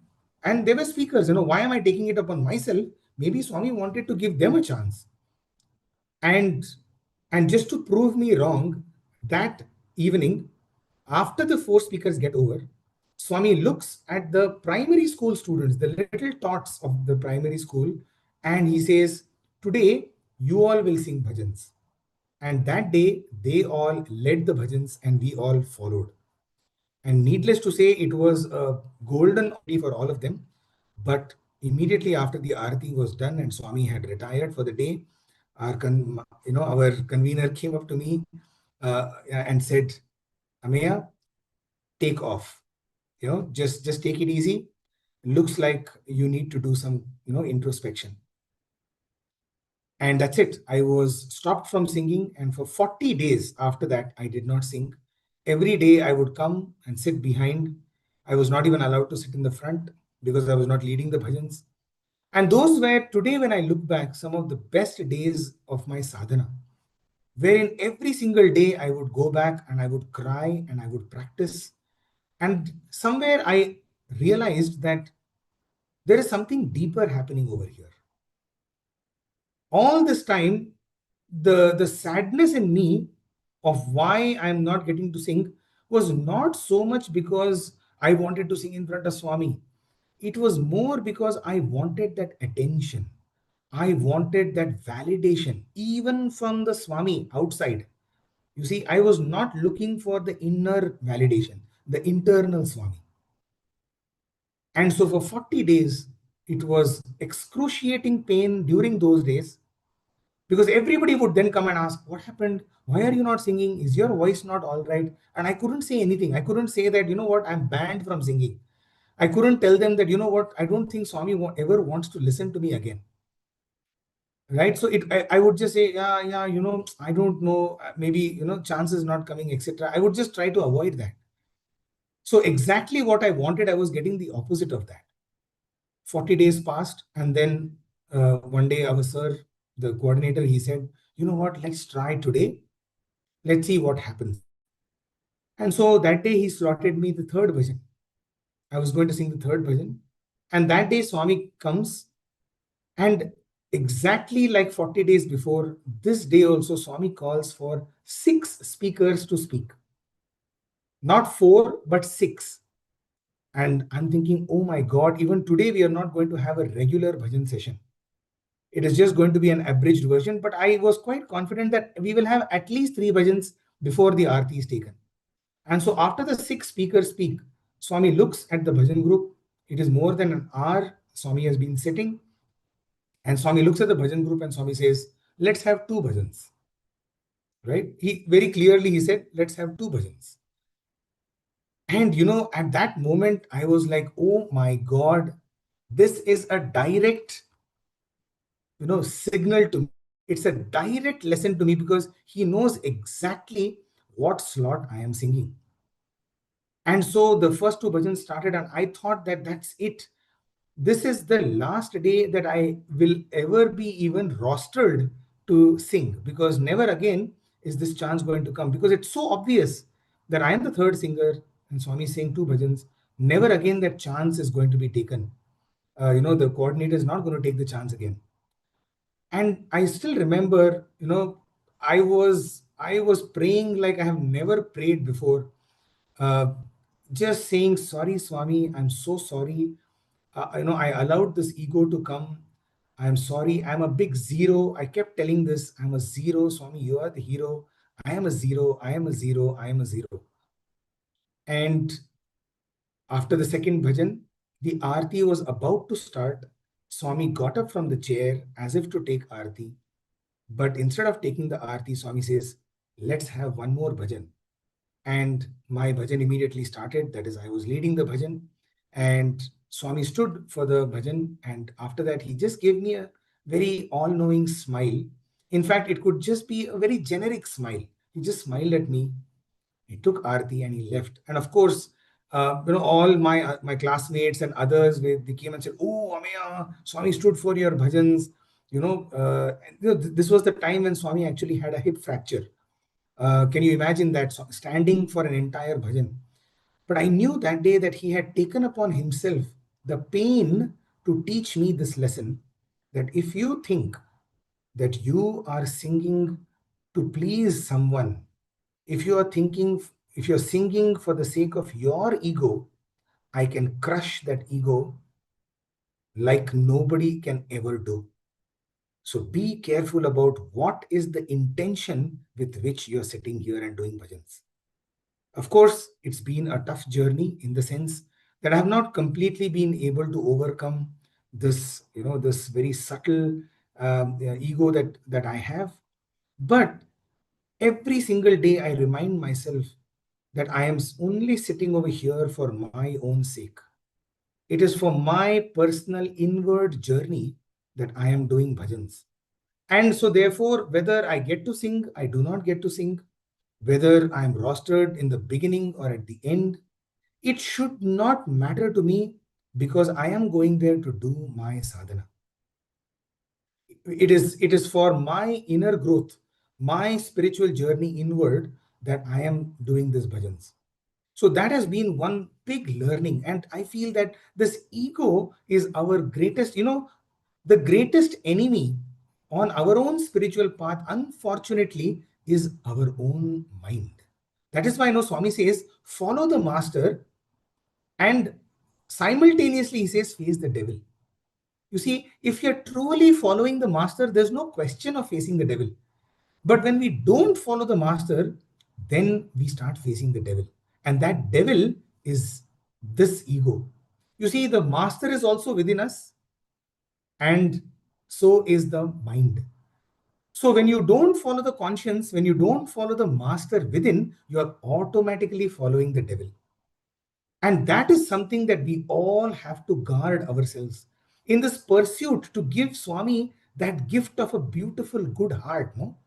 there were speakers. Why am I taking it upon myself? Maybe Swami wanted to give them a chance. And just to prove me wrong, that evening, after the 4 speakers get over, Swami looks at the primary school students, the little tots of the primary school, and he says, today you all will sing bhajans. And that day, they all led the bhajans and we all followed. And needless to say, it was a golden opportunity for all of them. But immediately after the arati was done and Swami had retired for the day, our convener came up to me and said, Ameya, take off. Just take it easy. Looks like you need to do some, introspection. And that's it. I was stopped from singing. And for 40 days after that, I did not sing. Every day I would come and sit behind. I was not even allowed to sit in the front because I was not leading the bhajans. And those were, today when I look back, some of the best days of my sadhana, wherein every single day I would go back and I would cry and I would practice. And somewhere I realized that there is something deeper happening over here. All this time, the sadness in me of why I'm not getting to sing was not so much because I wanted to sing in front of Swami. It was more because I wanted that attention. I wanted that validation, even from the Swami outside. You see, I was not looking for the inner validation, the internal Swami. And so for 40 days, it was excruciating pain during those days, because everybody would then come and ask, what happened? Why are you not singing? Is your voice not all right? And I couldn't say anything. I couldn't say that, I'm banned from singing. I couldn't tell them that, I don't think Swami ever wants to listen to me again. Right? So I would just say, yeah, I don't know, maybe, chance is not coming, etc. I would just try to avoid that. So exactly what I wanted, I was getting the opposite of that. 40 days passed, and then one day our sir, the coordinator, he said, you know what, let's try today. Let's see what happens. And so that day he slotted me the third bhajan. I was going to sing the third bhajan. And that day Swami comes, and exactly like 40 days before, this day also Swami calls for 6 speakers to speak. Not 4, but 6. And I'm thinking, oh my God, even today we are not going to have a regular bhajan session. It is just going to be an abridged version, but I was quite confident that we will have at least 3 bhajans before the aarti is taken. And so after the 6 speakers speak, Swami looks at the bhajan group. It is more than an hour Swami has been sitting. And Swami looks at the bhajan group and Swami says, let's have 2 bhajans. Right? He very clearly, he said, let's have 2 bhajans. And at that moment, I was like, oh my God, this is a direct, signal to me. It's a direct lesson to me, because he knows exactly what slot I am singing. And so the first 2 bhajans started, and I thought that that's it. This is the last day that I will ever be even rostered to sing, because never again is this chance going to come, because it's so obvious that I am the third singer and Swami is saying 2 bhajans. Never again that chance is going to be taken. The coordinator is not going to take the chance again. And I still remember, I was praying like I have never prayed before, just saying, sorry Swami, I'm so sorry. I allowed this ego to come. I'm sorry, I'm a big zero. I kept telling this, I'm a zero. Swami, you are the hero. I am a zero. I am a zero. I am a zero. And after the second bhajan, the aarti was about to start. Swami got up from the chair as if to take aarti. But instead of taking the aarti, Swami says, let's have one more bhajan. And my bhajan immediately started. That is, I was leading the bhajan. And Swami stood for the bhajan. And after that, he just gave me very all-knowing smile. In fact, it could just be a very generic smile. He just smiled at me. He took Aarti and he left. And of course, all my classmates and others, they came and said, "Oh, Ameya, Swami stood for your bhajans." This was the time when Swami actually had a hip fracture. Can you imagine that, standing for an entire bhajan? But I knew that day that he had taken upon himself the pain to teach me this lesson, that if you think that you are singing to please someone, if you're singing for the sake of your ego, I can crush that ego like nobody can ever do. So be careful about what is the intention with which you're sitting here and doing bhajans. Of course, it's been a tough journey in the sense that I have not completely been able to overcome this, this very subtle ego that I have. But every single day, I remind myself that I am only sitting over here for my own sake. It is for my personal inward journey that I am doing bhajans. And so therefore, whether I get to sing, I do not get to sing, whether I'm rostered in the beginning or at the end, it should not matter to me, because I am going there to do my sadhana. It is for my inner growth, my spiritual journey inward, that I am doing this bhajans. So that has been one big learning. And I feel that this ego is our greatest, the greatest enemy on our own spiritual path, unfortunately, is our own mind. That is why Swami says, follow the master, and simultaneously he says, face the devil. You see, if you're truly following the master, there's no question of facing the devil. But when we don't follow the master, then we start facing the devil. And that devil is this ego. You see, the master is also within us, and so is the mind. So when you don't follow the conscience, when you don't follow the master within, you are automatically following the devil. And that is something that we all have to guard ourselves in this pursuit to give Swami that gift of a beautiful, good heart. No?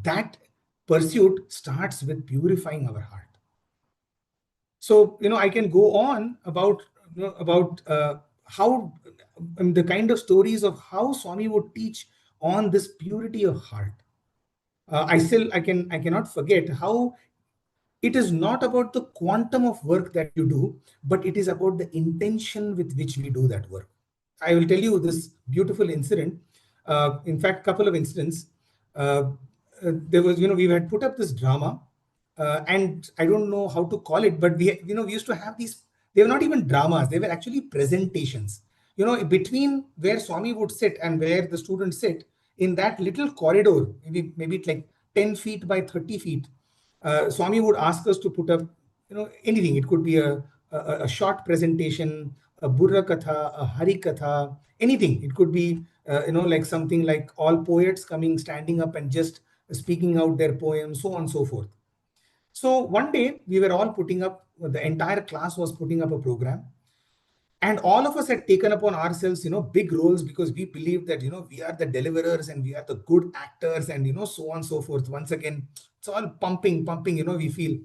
That pursuit starts with purifying our heart. So, I can go on about how the kind of stories of how Swami would teach on this purity of heart. I cannot forget how it is not about the quantum of work that you do, but it is about the intention with which we do that work. I will tell you this beautiful incident. In fact, couple of incidents. There was, we had put up this drama, and I don't know how to call it, but we used to have these. They were not even dramas; they were actually presentations. Between where Swami would sit and where the students sit, in that little corridor, maybe it's like 10 feet by 30 feet. Swami would ask us to put up, anything. It could be a short presentation, a Burra Katha, a Hari Katha, anything. It could be, like something like all poets coming, standing up and just speaking out their poems, so on and so forth. So one day we were all putting up, the entire class was putting up a program. And all of us had taken upon ourselves, big roles, because we believed that, we are the deliverers and we are the good actors and, so on and so forth. Once again, it's all pumping, we feel.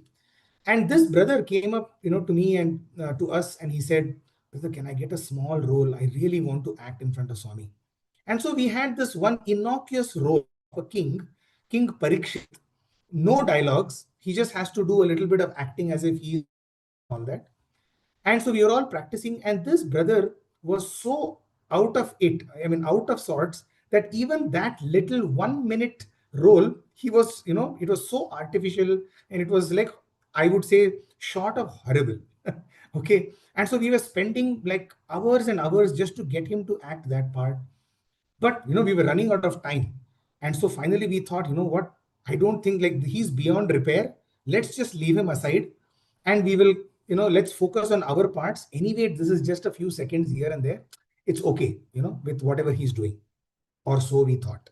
And this brother came up, to me and to us, and he said, "Brother, can I get a small role? I really want to act in front of Swami." And so we had this one innocuous role of a king, King Parikshit. No dialogues. He just has to do a little bit of acting as if he is all that. And so we were all practicing, and this brother was so out of it, out of sorts, that even that little 1 minute role, he was, it was so artificial, and it was like, I would say, short of horrible. Okay. And so we were spending like hours and hours just to get him to act that part. But, we were running out of time. And so finally we thought, what? I don't think, like, he's beyond repair. Let's just leave him aside, and we will, let's focus on our parts. Anyway, this is just a few seconds here and there. It's okay, with whatever he's doing. Or so we thought,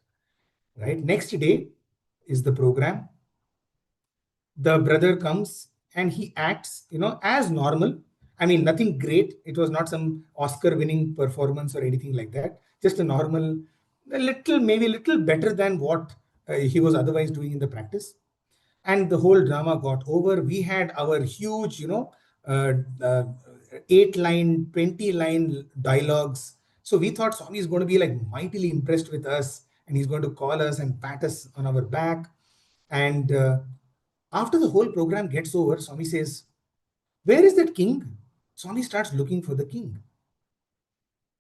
right? Next day is the program. The brother comes and he acts, as normal. Nothing great. It was not some Oscar winning performance or anything like that. Just a normal, maybe a little better than what he was otherwise doing in the practice. And the whole drama got over. We had our huge, uh, uh, 8-line, 20-line dialogues. So we thought Swami is going to be like mightily impressed with us, and he's going to call us and pat us on our back. And after the whole program gets over, Swami says, "Where is that king?" Swami starts looking for the king.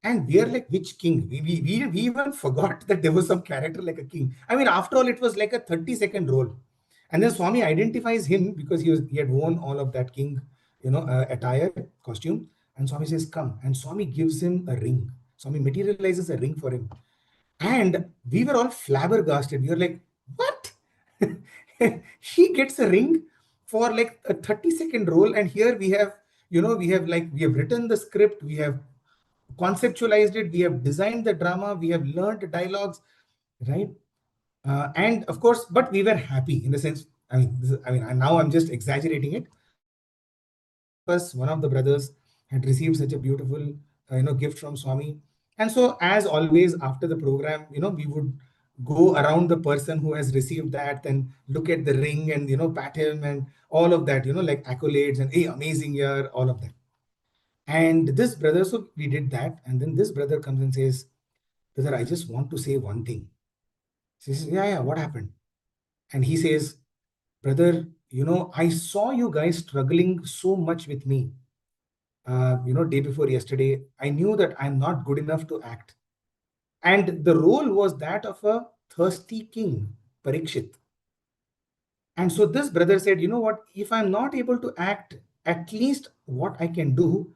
And we are like, which king? We even forgot that there was some character like a king. I mean, after all, it was like a 30-second role. And then Swami identifies him because he had worn all of that king, attire, costume. And Swami says, "Come." And Swami gives him a ring. Swami materializes a ring for him. And we were all flabbergasted. We were like, what? He gets a ring for like a 30-second role. And here we have, we have written the script, we have conceptualized it, we have designed the drama, we have learned dialogues, right? And of course, but we were happy in the sense, and now I'm just exaggerating it. First, one of the brothers had received such a beautiful, gift from Swami. And so, as always, after the program, we would go around the person who has received that and look at the ring and, pat him and all of that, like accolades and, hey, amazing year, all of that. And this brother, so we did that. And then this brother comes and says, "Brother, I just want to say one thing." He says, yeah, what happened? And he says, "Brother, I saw you guys struggling so much with me. Day before yesterday, I knew that I'm not good enough to act. And the role was that of a thirsty king, Parikshit. And so this brother said, you know what, if I'm not able to act, at least what I can do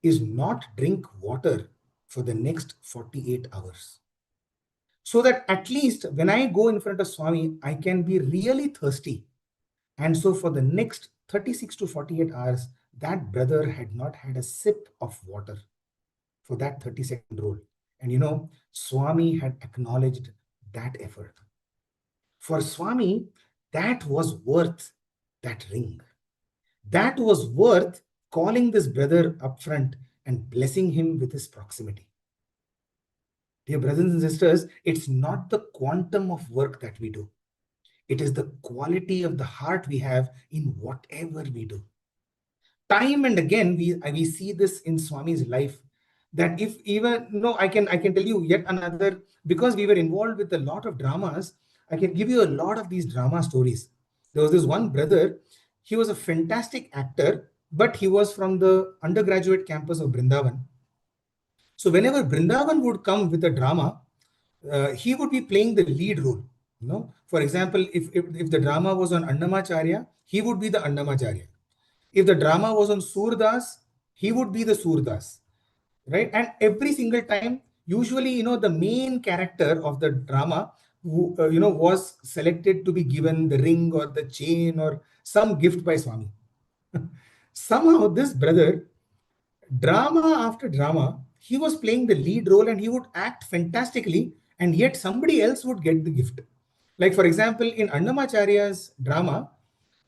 is not drink water for the next 48 hours. So that at least when I go in front of Swami, I can be really thirsty." And so for the next 36 to 48 hours, that brother had not had a sip of water for that 30-second role. And Swami had acknowledged that effort. For Swami, that was worth that ring. That was worth calling this brother up front and blessing him with his proximity. Dear brothers and sisters, it's not the quantum of work that we do. It is the quality of the heart we have in whatever we do. Time and again, we see this in Swami's life, that if even, I can tell you yet another, because we were involved with a lot of dramas, I can give you a lot of these drama stories. There was this one brother, he was a fantastic actor, but he was from the undergraduate campus of Brindavan. So whenever Brindavan would come with a drama, he would be playing the lead role. For example, if the drama was on Annamacharya, he would be the Annamacharya. If the drama was on Surdas, he would be the Surdas, right? And every single time, usually, the main character of the drama, was selected to be given the ring or the chain or some gift by Swami. Somehow, this brother, drama after drama, he was playing the lead role and he would act fantastically, and yet somebody else would get the gift. Like, for example, in Annamacharya's drama,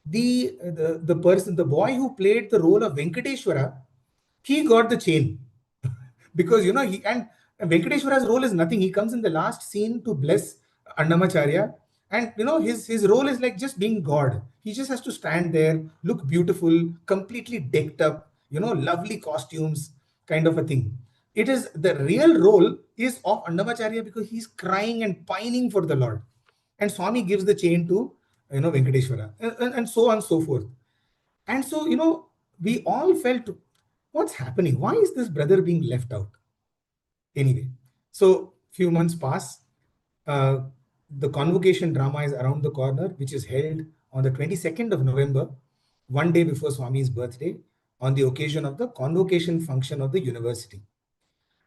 the boy who played the role of Venkateshwara, he got the chain. Because and Venkateshwara's role is nothing. He comes in the last scene to bless Annamacharya, and his role is like just being God. He just has to stand there, look beautiful, completely decked up, lovely costumes, kind of a thing. It is the real role is of Annamacharya because he's crying and pining for the Lord, and Swami gives the chain to Venkateshwara, and so on and so forth. And so we all felt, what's happening? Why is this brother being left out? Anyway, so few months pass. The convocation drama is around the corner, which is held on the 22nd of November, one day before Swami's birthday, on the occasion of the convocation function of the university.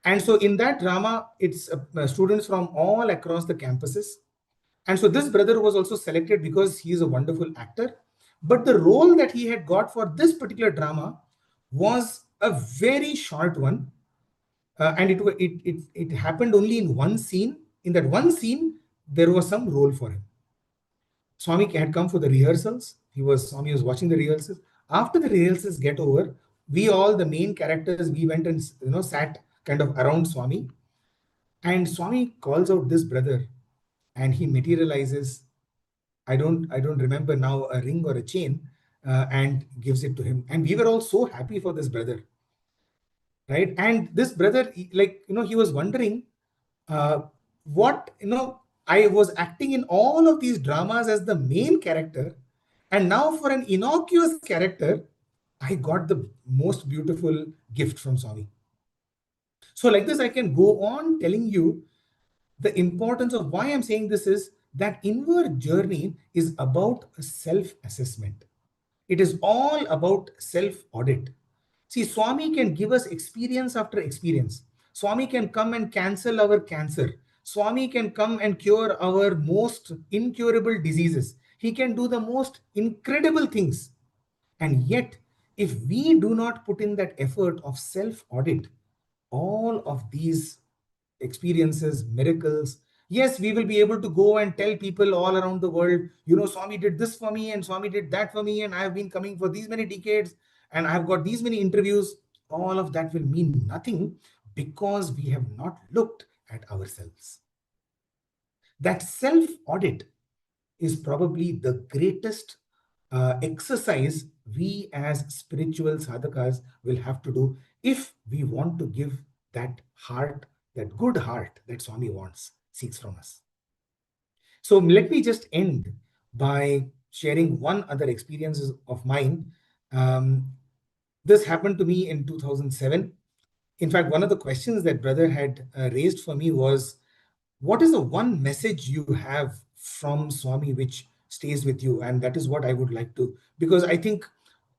And so in that drama, it's students from all across the campuses. And so this brother was also selected because he is a wonderful actor. But the role that he had got for this particular drama was a very short one. And it happened only in one scene. In that one scene, there was some role for him. Swami had come for the rehearsals. Swami was watching the rehearsals. After the rehearsals get over, we all, the main characters, we went and sat kind of around Swami. And Swami calls out this brother, and he materializes, I don't remember now, a ring or a chain, and gives it to him. And we were all so happy for this brother, right? And this brother, he was wondering, what, I was acting in all of these dramas as the main character, and now for an innocuous character, I got the most beautiful gift from Swami. So like this, I can go on telling you the importance of why I'm saying this is that inward journey is about self-assessment. It is all about self-audit. See, Swami can give us experience after experience. Swami can come and cancel our cancer. Swami can come and cure our most incurable diseases. He can do the most incredible things. And yet, if we do not put in that effort of self-audit, all of these experiences, miracles, yes, we will be able to go and tell people all around the world, Swami did this for me and Swami did that for me, and I have been coming for these many decades and I've got these many interviews. All of that will mean nothing because we have not looked at ourselves. That self-audit is probably the greatest exercise we as spiritual sadhakas will have to do if we want to give that heart, that good heart that Swami seeks from us. So let me just end by sharing one other experience of mine. This happened to me in 2007. In fact, one of the questions that brother had raised for me was, what is the one message you have from Swami which stays with you? And that is what I would like to, because I think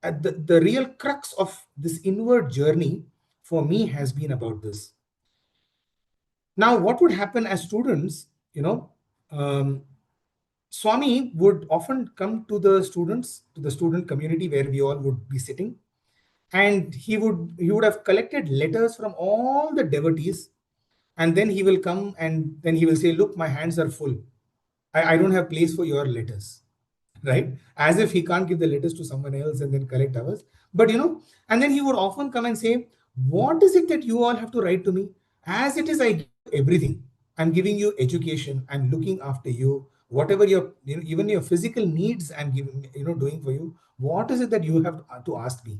the real crux of this inward journey for me has been about this. Now, what would happen as students, Swami would often come to the students, to the student community where we all would be sitting, and he would have collected letters from all the devotees, and then he will come and then he will say, look, my hands are full. I don't have place for your letters, right? As if he can't give the letters to someone else and then collect ours. But and then he would often come and say, what is it that you all have to write to me? As it is, I give you everything. I'm giving you education. I'm looking after you. Whatever your, even your physical needs, I'm giving, doing for you. What is it that you have to ask me?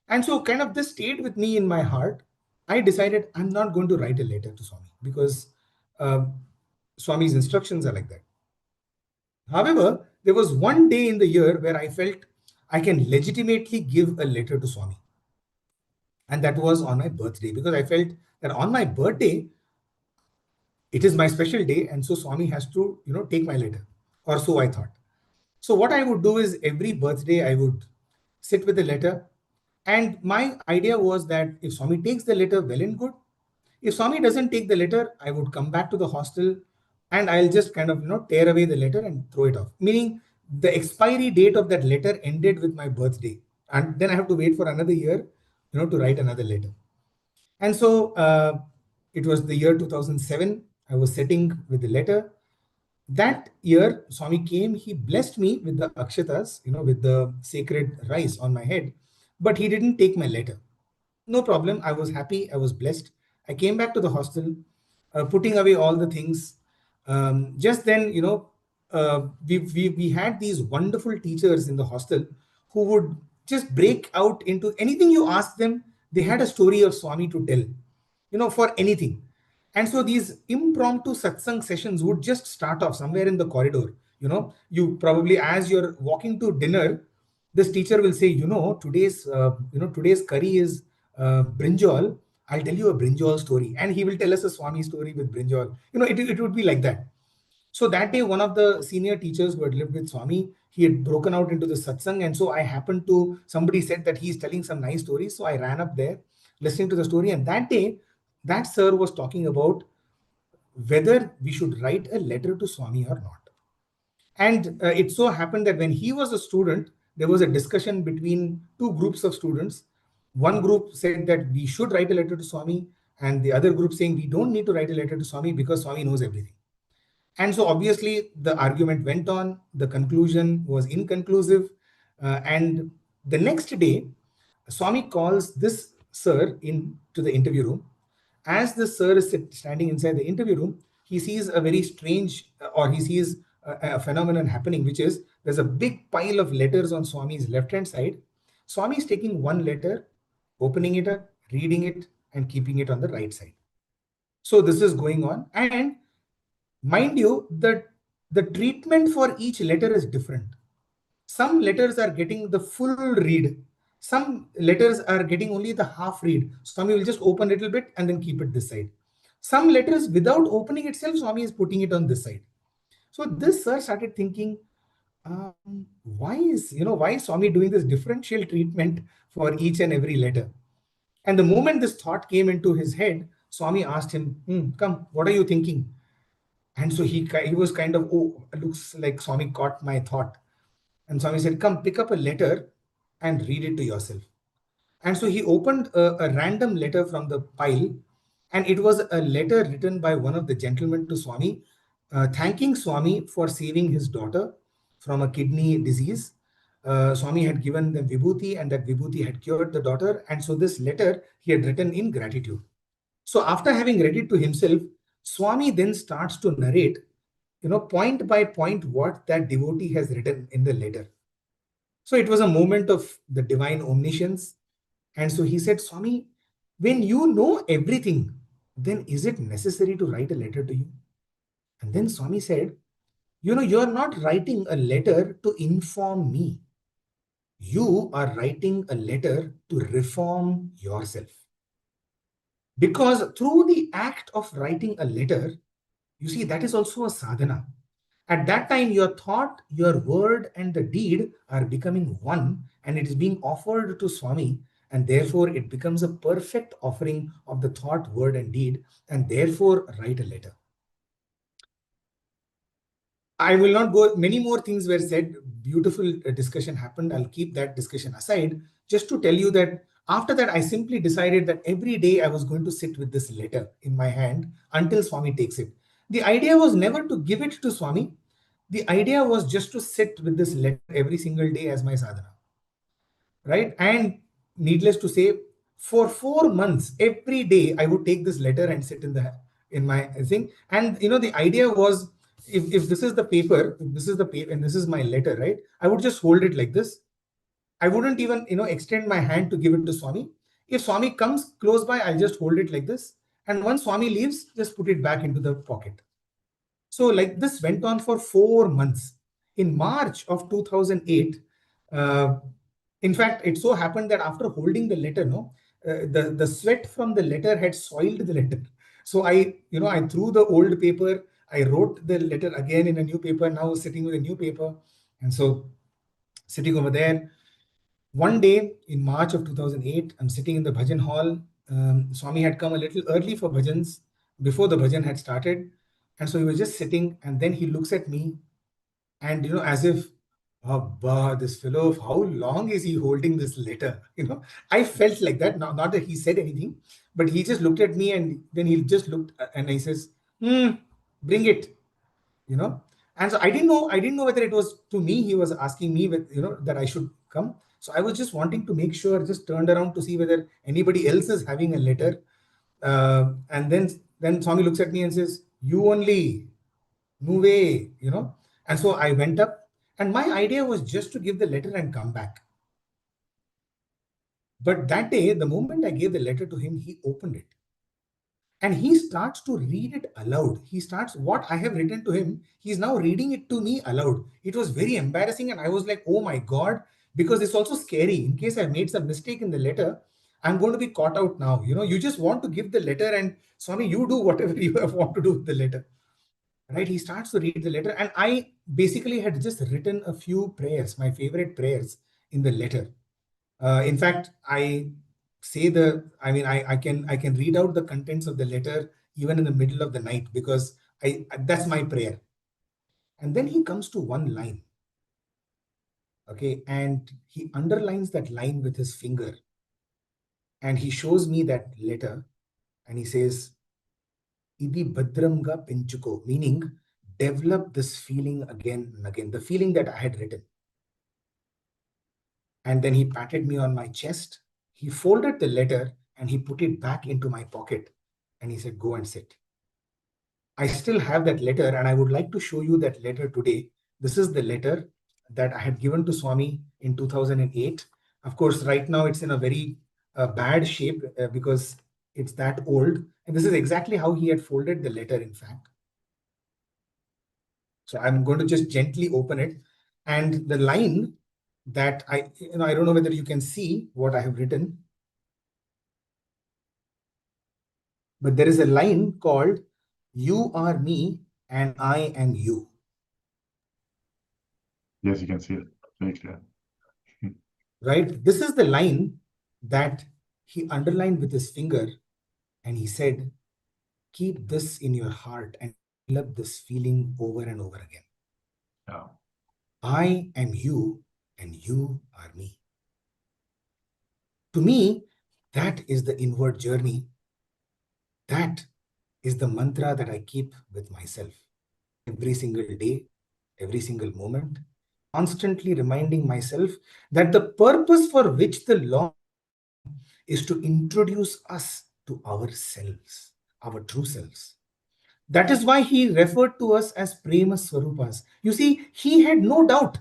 And so kind of this stayed with me in my heart. I decided I'm not going to write a letter to Swami because Swami's instructions are like that. However, there was one day in the year where I felt I can legitimately give a letter to Swami. And that was on my birthday, because I felt that on my birthday, it is my special day. And so Swami has to, take my letter, or so I thought. So what I would do is every birthday, I would sit with the letter. And my idea was that if Swami takes the letter, well and good. If Swami doesn't take the letter, I would come back to the hostel and I'll just kind of, tear away the letter and throw it off. Meaning the expiry date of that letter ended with my birthday. And then I have to wait for another year, to write another letter. And so it was the year 2007. I was sitting with the letter. That year, Swami came, he blessed me with the akshatas, with the sacred rice on my head, but he didn't take my letter. No problem. I was happy. I was blessed. I came back to the hostel, putting away all the things. Just then, we had these wonderful teachers in the hostel who would just break out into anything you asked them. They had a story of Swami to tell, for anything. And so these impromptu satsang sessions would just start off somewhere in the corridor. You probably, as you're walking to dinner, this teacher will say, today's curry is brinjal. I'll tell you a brinjal story. And he will tell us a Swami story with brinjal. It would be like that. So that day, one of the senior teachers who had lived with Swami, he had broken out into the satsang. And so I happened to, somebody said that he's telling some nice stories. So I ran up there, listening to the story. And that day, that sir was talking about whether we should write a letter to Swami or not. And it so happened that when he was a student, there was a discussion between two groups of students. One group said that we should write a letter to Swami, and the other group saying we don't need to write a letter to Swami because Swami knows everything. And so obviously the argument went on. The conclusion was inconclusive. And the next day, Swami calls this sir into the interview room. as the sir is standing inside the interview room, he sees a very strange, or he sees a phenomenon happening, which is there's a big pile of letters on Swami's left hand side. Swami is taking one letter, opening it up, reading it, and keeping it on the right side. So this is going on, and mind you, the treatment for each letter is different. Some letters are getting the full read. Some letters are getting only the half read. Swami will just open a little bit and then keep it this side. Some letters, without opening itself, Swami is putting it on this side. So this sir started thinking, why is Swami doing this differential treatment for each and every letter? And the moment this thought came into his head, Swami asked him, come, what are you thinking? And so he was kind of, oh, looks like Swami caught my thought. And Swami said, come, pick up a letter and read it to yourself. And so he opened a random letter from the pile, and it was a letter written by one of the gentlemen to Swami, thanking Swami for saving his daughter from a kidney disease. Swami had given them vibhuti, and that vibhuti had cured the daughter. And so this letter he had written in gratitude. So after having read it to himself, Swami then starts to narrate, point by point, what that devotee has written in the letter. So it was a moment of the divine omniscience. And so he said, Swami, when you know everything, then is it necessary to write a letter to you? And then Swami said, you are not writing a letter to inform me. You are writing a letter to reform yourself. Because through the act of writing a letter, you see, that is also a sadhana. At that time, your thought, your word, and the deed are becoming one, and it is being offered to Swami, and therefore it becomes a perfect offering of the thought, word, and deed, and therefore write a letter. I will not go, many more things were said, beautiful discussion happened. I'll keep that discussion aside, just to tell you that after that, I simply decided that every day I was going to sit with this letter in my hand until Swami takes it. The idea was never to give it to Swami. The idea was just to sit with this letter every single day as my sadhana. Right? And needless to say, for 4 months, every day I would take this letter and sit in my thing. And the idea was, if this is the paper, and this is my letter, right? I would just hold it like this. I wouldn't even, extend my hand to give it to Swami. If Swami comes close by, I'll just hold it like this. And once Swami leaves, just put it back into the pocket. So like this went on for 4 months. In March of 2008, in fact, it so happened that after holding the letter, the sweat from the letter had soiled the letter. So I threw the old paper. I wrote the letter again in a new paper, now sitting with a new paper. And so sitting over there, one day in March of 2008, I'm sitting in the Bhajan hall. Swami had come a little early for bhajans, before the bhajan had started. And so he was just sitting, and then he looks at me, and as if, Abba, this fellow, how long is he holding this letter? I felt like that. Not that he said anything, but he just looked at me, and then he just looked, and he says, bring it. And so I didn't know whether it was to me he was asking me that I should come. So I was just wanting to make sure, just turned around to see whether anybody else is having a letter. And then Swami looks at me and says, you only, no way, And so I went up, and my idea was just to give the letter and come back. But that day, the moment I gave the letter to him, he opened it. And he starts to read it aloud. He starts, what I have written to him, he's now reading it to me aloud. It was very embarrassing. And I was like, oh my God, because it's also scary. In case I made some mistake in the letter, I'm going to be caught out now. You just want to give the letter, and Swami, you do whatever you want to do with the letter. Right? He starts to read the letter. And I basically had just written a few prayers, my favorite prayers in the letter. In fact, I can read out the contents of the letter even in the middle of the night, because that's my prayer. And then he comes to one line. Okay. And he underlines that line with his finger. And he shows me that letter, and he says, Idi Bhadramga Pinchuko, meaning develop this feeling again and again, the feeling that I had written. And then he patted me on my chest. He folded the letter and he put it back into my pocket. and he said, go and sit. I still have that letter, and I would like to show you that letter today. This is the letter that I had given to Swami in 2008. Of course, right now it's in a very bad shape because it's that old. And this is exactly how he had folded the letter, in fact. So I'm going to just gently open it. And the line that I don't know whether you can see what I have written, but there is a line called, you are me and I am you. Yes, you can see it very clear. Right? This is the line that he underlined with his finger, and he said, keep this in your heart and develop this feeling over and over again. Yeah. I am you and you are me. To me, that is the inward journey. That is the mantra that I keep with myself every single day, every single moment, constantly reminding myself that the purpose for which the Lord is to introduce us to ourselves, our true selves. That is why he referred to us as Prema Swarupas. You see, he had no doubt.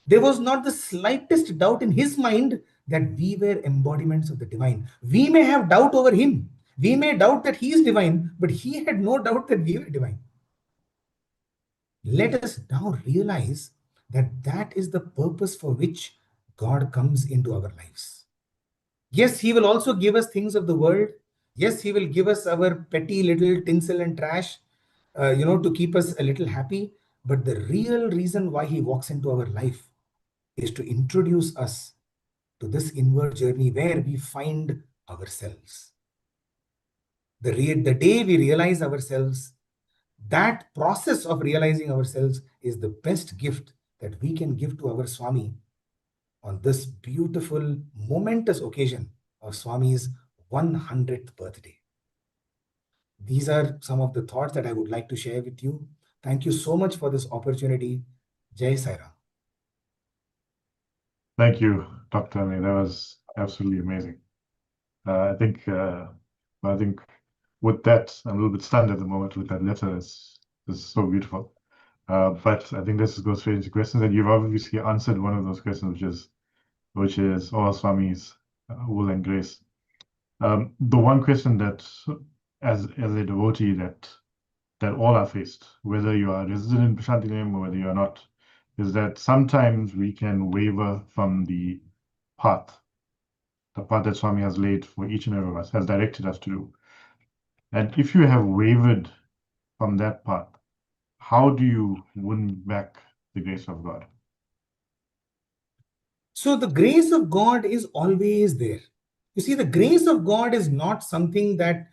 There was not the slightest doubt in his mind that we were embodiments of the divine. We may have doubt over him. We may doubt that he is divine, but he had no doubt that we were divine. Let us now realize that that is the purpose for which God comes into our lives. Yes, he will also give us things of the world. Yes, he will give us our petty little tinsel and trash, to keep us a little happy. But the real reason why he walks into our life is to introduce us to this inward journey where we find ourselves. The day we realize ourselves, that process of realizing ourselves is the best gift that we can give to our Swami on this beautiful, momentous occasion of Swami's 100th birthday. These are some of the thoughts that I would like to share with you. Thank you so much for this opportunity. Jai Sai Ram. Thank you, Dr. Amey. That was absolutely amazing. I think with that, I'm a little bit stunned at the moment with that letter. It's so beautiful. But I think this goes straight into questions, and you've obviously answered one of those questions, which is all Swami's will and grace. The one question that, as a devotee, that all are faced, whether you are resident in Prasanthi Nilayam or whether you are not, is that sometimes we can waver from the path that Swami has laid for each and every of us, has directed us to do. And if you have wavered from that path, how do you win back the grace of God? So the grace of God is always there. You see, the grace of God is not something that,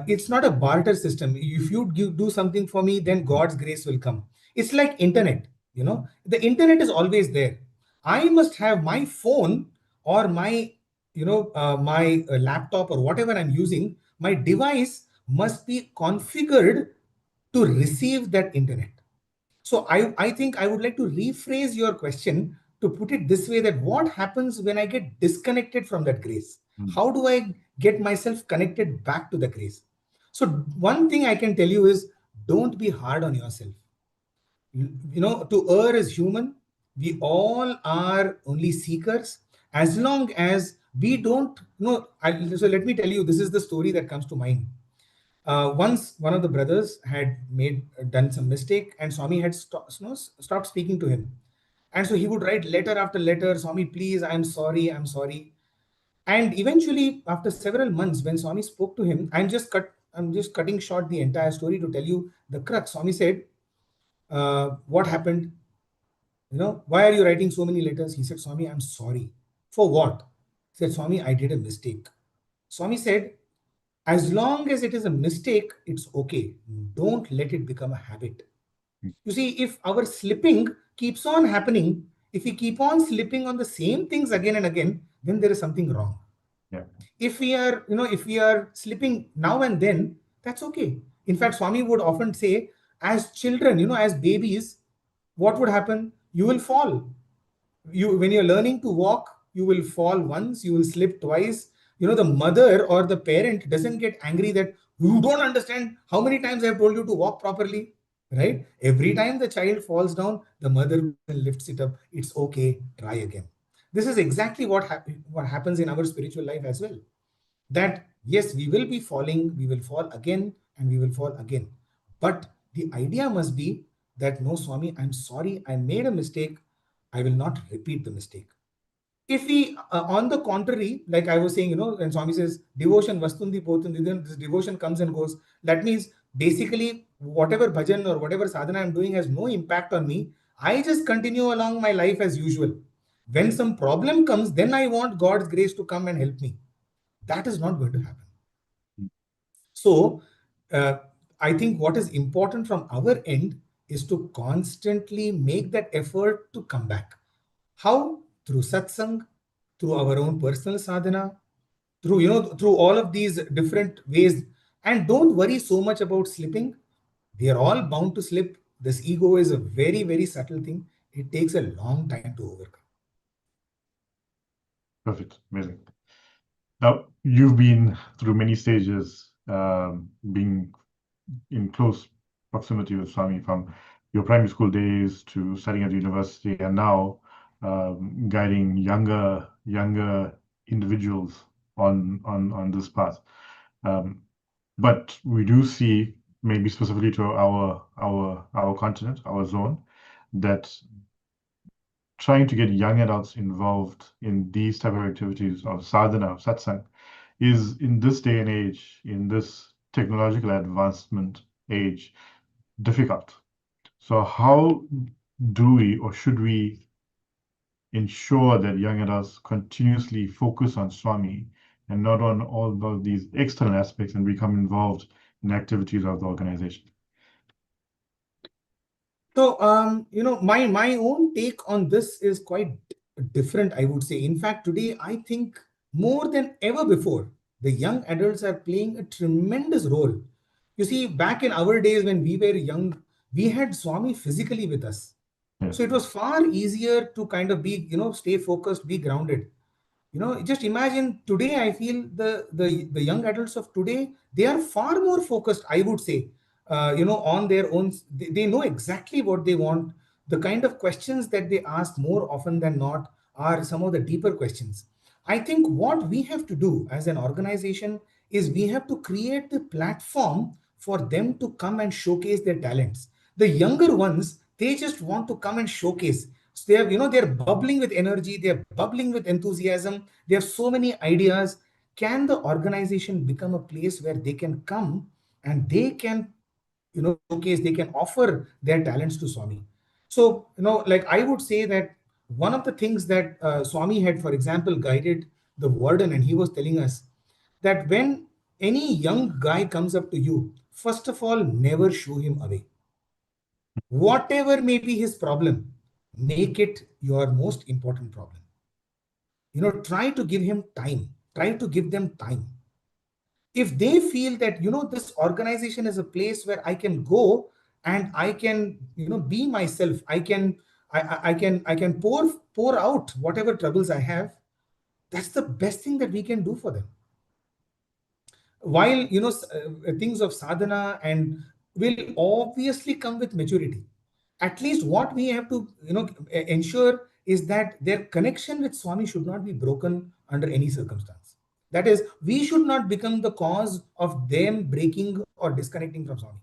it's not a barter system. If you do something for me, then God's grace will come. It's like internet, the internet is always there. I must have my phone or my, my laptop or whatever I'm using, my device must be configured to receive that internet. So I think I would like to rephrase your question to put it this way, that what happens when I get disconnected from that grace? How do I get myself connected back to the grace? So one thing I can tell you is, don't be hard on yourself. To err is human. We all are only seekers. As long as we don't know, so let me tell you, this is the story that comes to mind. Once one of the brothers had done some mistake, and Swami had stopped speaking to him. And so he would write letter after letter, Swami, please, I'm sorry, I'm sorry. And eventually, after several months, when Swami spoke to him, I'm just cutting short the entire story to tell you the crux. Swami said, what happened? Why are you writing so many letters? He said, Swami, I'm sorry. For what? He said, Swami, I did a mistake. Swami said, as long as it is a mistake, it's okay. Don't let it become a habit. You see, if our slipping keeps on happening, if we keep on slipping on the same things again and again, then there is something wrong. Yeah. If we are slipping now and then, that's okay. In fact, Swami would often say, as children, as babies, what would happen? You will fall. When you're learning to walk, you will fall once, you will slip twice. The mother or the parent doesn't get angry that You don't understand how many times I have told you to walk properly, right? Every time the child falls down, the mother goes and lifts it up. It's okay, try again. This is exactly what happens in our spiritual life as well. That yes, we will be falling, we will fall again, and we will fall again. But the idea must be that no, Swami, I'm sorry, I made a mistake. I will not repeat the mistake. If we, on the contrary, like I was saying, when Swami says devotion vastundi potundi, then this devotion comes and goes. That means basically whatever bhajan or whatever sadhana I'm doing has no impact on me. I just continue along my life as usual. When some problem comes, then I want God's grace to come and help me. That is not going to happen. So, uh, I think what is important from our end is to constantly make that effort to come back. How? Through satsang, through our own personal sadhana, through all of these different ways. And don't worry so much about slipping. We are all bound to slip. This ego is a very, very subtle thing. It takes a long time to overcome. Perfect. Amazing. Now, you've been through many stages, being in close proximity with Swami, from your primary school days to studying at university, and now guiding younger individuals on this path. But we do see, maybe specifically to our continent, our zone, that trying to get young adults involved in these type of activities of sadhana, of satsang, is in this day and age, in this technological advancement age, difficult. So how do we, or should we, ensure that young adults continuously focus on Swami and not on all of these external aspects and become involved in activities of the organization? So, my own take on this is quite different, I would say. In fact, today, I think more than ever before, the young adults are playing a tremendous role. You see, back in our days when we were young, we had Swami physically with us. Yes. So it was far easier to kind of be, stay focused, be grounded. Just imagine today, I feel the young adults of today, they are far more focused, I would say, on their own. They know exactly what they want. The kind of questions that they ask more often than not are some of the deeper questions. I think what we have to do as an organization is we have to create the platform for them to come and showcase their talents. The younger ones, they just want to come and showcase. So they're bubbling with energy, they're bubbling with enthusiasm, they have so many ideas. Can the organization become a place where they can come and they can showcase, they can offer their talents to Swami? So like I would say that one of the things that Swami had, for example, guided the warden, and he was telling us that when any young guy comes up to you, first of all, never shoo him away. Whatever may be his problem, make it your most important problem. Try to give him time, try to give them time. If they feel that this organization is a place where I can go and I can be myself, I can pour out whatever troubles I have, that's the best thing that we can do for them. While things of sadhana and will obviously come with maturity, at least what we have to ensure is that their connection with Swami should not be broken under any circumstance. That is, we should not become the cause of them breaking or disconnecting from Swami.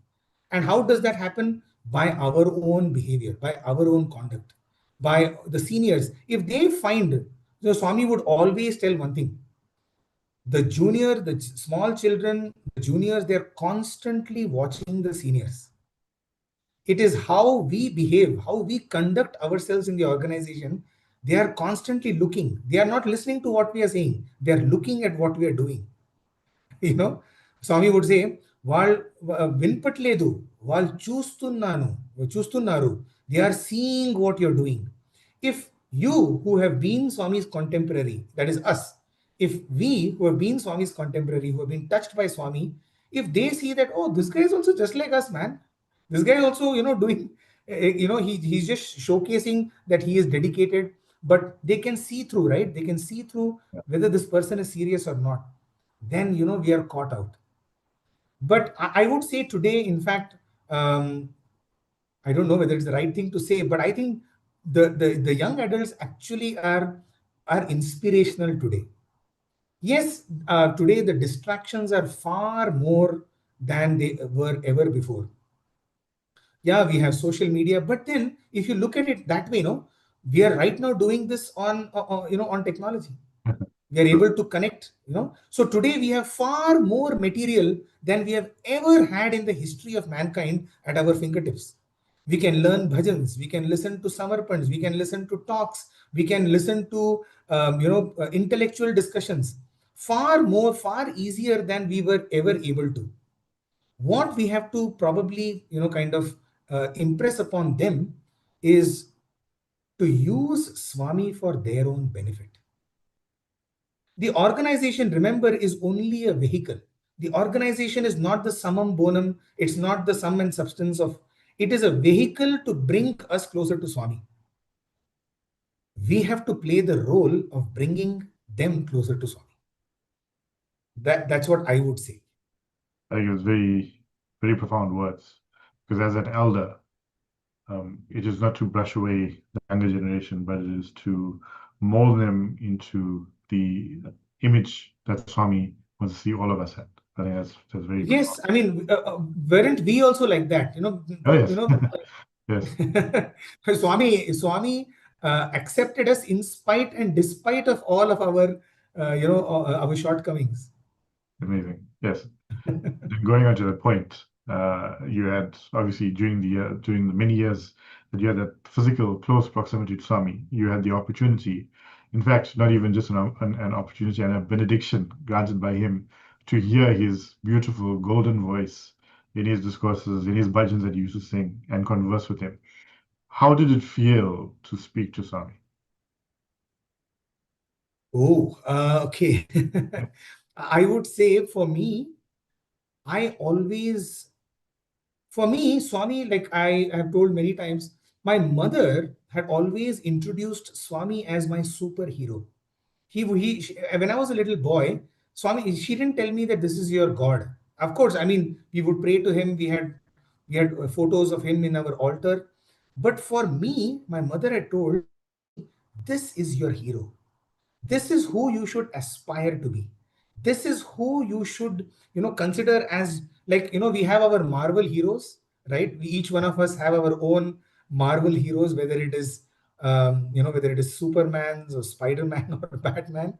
And how does that happen? By our own behavior, by our own conduct, by the seniors. If they find, Swami would always tell one thing: the small children, the juniors, they're constantly watching the seniors. It is how we behave, how we conduct ourselves in the organization. They are constantly looking. They are not listening to what we are saying. They are looking at what we are doing. Swami would say, వాళ్ళు వినపట్లేదు, వాళ్ళు చూస్తున్నారు, they are seeing what you're doing. If you who have been Swami's contemporary, that is us, if we who have been Swami's contemporary, who have been touched by Swami, if they see that, oh, this guy is also just like us, man, this guy is also doing, he's just showcasing that he is dedicated, but they can see through, right? They can see through whether this person is serious or not. Then we are caught out. But I would say today, in fact, I don't know whether it's the right thing to say, but I think the young adults actually are inspirational today. Yes, today the distractions are far more than they were ever before. Yeah, we have social media, but then if you look at it that way, we are right now doing this on technology. We are True. able to connect, so today we have far more material than we have ever had in the history of mankind at our fingertips. We can learn bhajans, we can listen to samarpans, we can listen to talks, we can listen to intellectual discussions, far easier than we were ever able to. What we have to probably kind of impress upon them is to use Swami for their own benefit. The organization, remember, is only a vehicle. The organization is not the summum bonum, it's not the sum and substance of, it is a vehicle to bring us closer to Swami. We have to play the role of bringing them closer to Swami. That's what I would say. I think it was very, very profound words. Because as an elder, it is not to brush away the younger generation, but it is to mold them into the image that Swami wants to see all of us at. I think that's very profound. Yes, I mean, weren't we also like that? Oh, yes. Yes, Swami accepted us in spite and despite of all of our shortcomings. amazing. Yes. Going on to that point, you had obviously during the many years that you had that physical close proximity to Swami, you had the opportunity, in fact, not even just an opportunity and a benediction granted by him to hear his beautiful golden voice in his discourses, in his bhajans that he used to sing and converse with him. How did it feel to speak to Swami? Oh, okay. I would say for me, Swami, like I have told many times, my mother had always introduced Swami as my superhero. When I was a little boy, Swami, she didn't tell me that this is your God. Of course, I mean, we would pray to him. We had photos of him in our altar. But for me, my mother had told me, this is your hero. This is who you should aspire to be. This is who you should consider as, like, we have our Marvel heroes, right? Each one of us have our own Marvel heroes, whether it is Superman's or Spider-Man or Batman.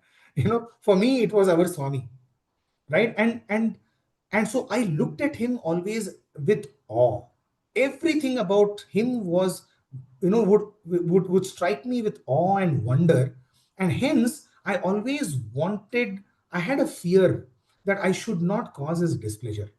For me it was our Swami, right? And so I looked at him always with awe. Everything about him was, would strike me with awe and wonder. And hence I had a fear that I should not cause his displeasure.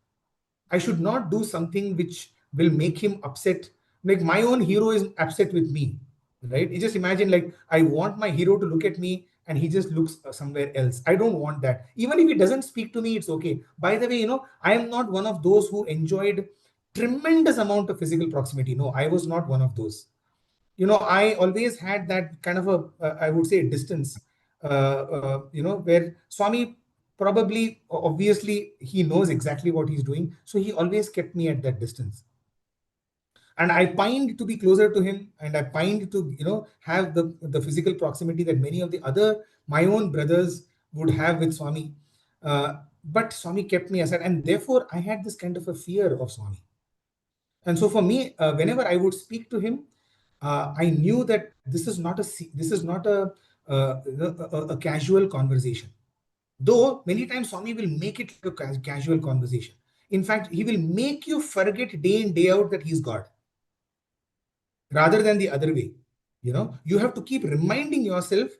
I should not do something which will make him upset. Like, my own hero is upset with me, right? You just imagine, like, I want my hero to look at me and he just looks somewhere else. I don't want that. Even if he doesn't speak to me, it's okay. By the way, I am not one of those who enjoyed tremendous amount of physical proximity. No, I was not one of those. I always had that kind of I would say, distance, where Swami probably, obviously, he knows exactly what he's doing. So he always kept me at that distance. And I pined to be closer to him, and I pined to, have the physical proximity that many of the other, my own brothers would have with Swami. But Swami kept me aside, and therefore I had this kind of a fear of Swami. And so for me, whenever I would speak to him, I knew that this is not a casual conversation. Though many times Swami will make it like a casual conversation. In fact, he will make you forget day in, day out that he's God, rather than the other way. You have to keep reminding yourself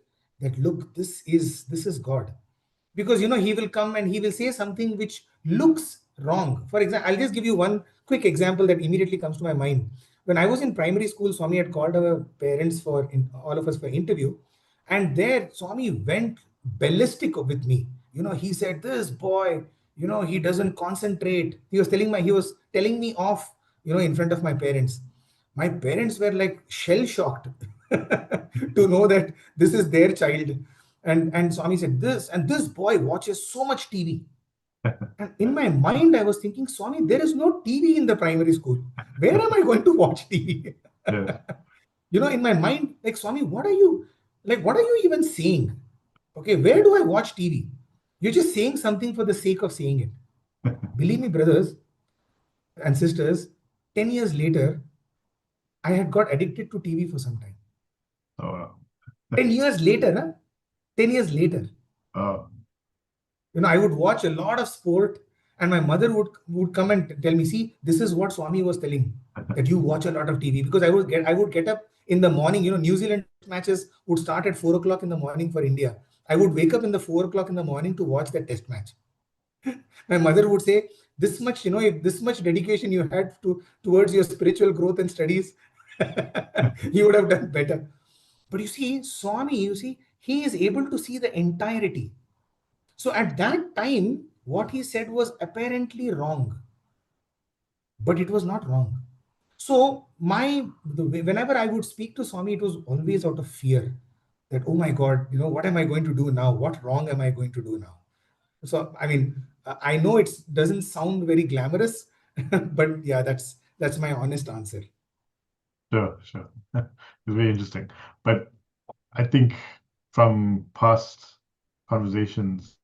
that, look, this is God. Because he will come and he will say something which looks wrong. For example, I'll just give you one quick example that immediately comes to my mind. When I was in primary school, Swami had called our parents all of us for interview, and there Swami went ballistic with me. He said, this boy, he doesn't concentrate. He was telling me off, in front of my parents. My parents were like shell shocked to know that this is their child. And Swami said, this boy watches so much TV. And in my mind, I was thinking, Swami, there is no TV in the primary school. Where am I going to watch TV? Yes. In my mind, like, Swami, what are you even saying? Okay, where do I watch TV? You're just saying something for the sake of saying it. Believe me, brothers and sisters, 10 years later, I had got addicted to TV for some time. Oh, wow. 10 years later, na? 10 years later. Oh, I would watch a lot of sport, and my mother would come and tell me, see, this is what Swami was telling, that you watch a lot of TV. Because I would get up in the morning. New Zealand matches would start at 4 o'clock in the morning for India. I would wake up in the 4 o'clock in the morning to watch that test match. My mother would say, this much, if this much dedication you had towards your spiritual growth and studies, you would have done better. But you see, Swami, he is able to see the entirety. So at that time, what he said was apparently wrong, but it was not wrong. So whenever I would speak to Swami, it was always out of fear that, oh my God, what am I going to do now? What wrong am I going to do now? So, I mean, I know it doesn't sound very glamorous, but yeah, that's my honest answer. sure. It's very interesting. But I think from past conversations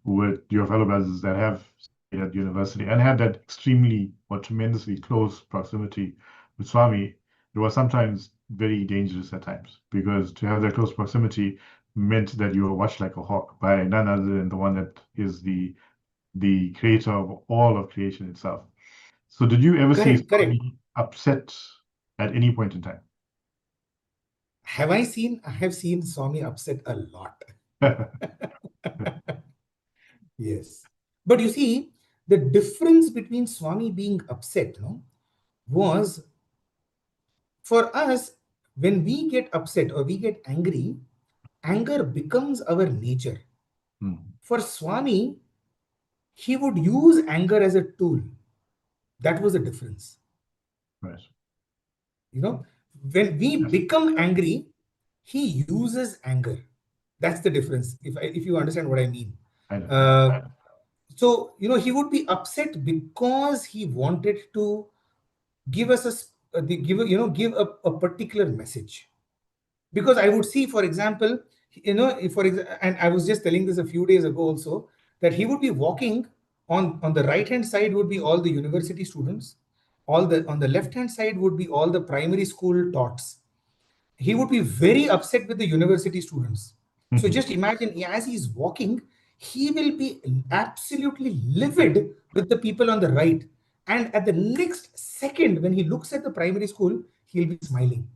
with your fellow brothers that have stayed at university and had that extremely or tremendously close proximity with Swami, it was sometimes very dangerous at times, because to have that close proximity meant that you were watched like a hawk by none other than the one that is the creator of all of creation itself. So did you ever see Correct. Swami upset at any point in time? I have seen Swami upset a lot. Yes. But you see, the difference between Swami being upset, was, for us, when we get upset or we get angry, anger becomes our nature. Hmm. For Swami, he would use anger as a tool. That was the difference. Right. When we become angry, he uses anger. That's the difference, if you understand what I mean. I know. So, he would be upset because he wanted to give us give a particular message. Because I would see, for example, and I was just telling this a few days ago also, that he would be walking on the right hand side would be all the university students, on the left hand side would be all the primary school tots. He would be very upset with the university students. So just imagine, as he's walking, he will be absolutely livid with the people on the right. And at the next second, when he looks at the primary school, he'll be smiling.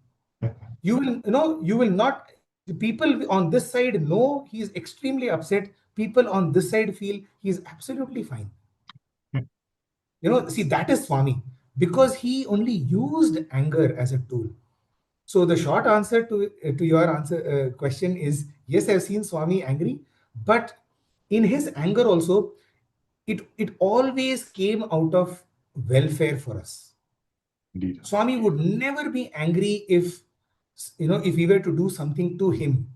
You will not, the people on this side know he's extremely upset. People on this side feel he's absolutely fine. See, that is Swami, because he only used anger as a tool. So the short answer to your question is yes, I've seen Swami angry, but in his anger also, it always came out of welfare for us. Indeed. Swami would never be angry if we were to do something to him.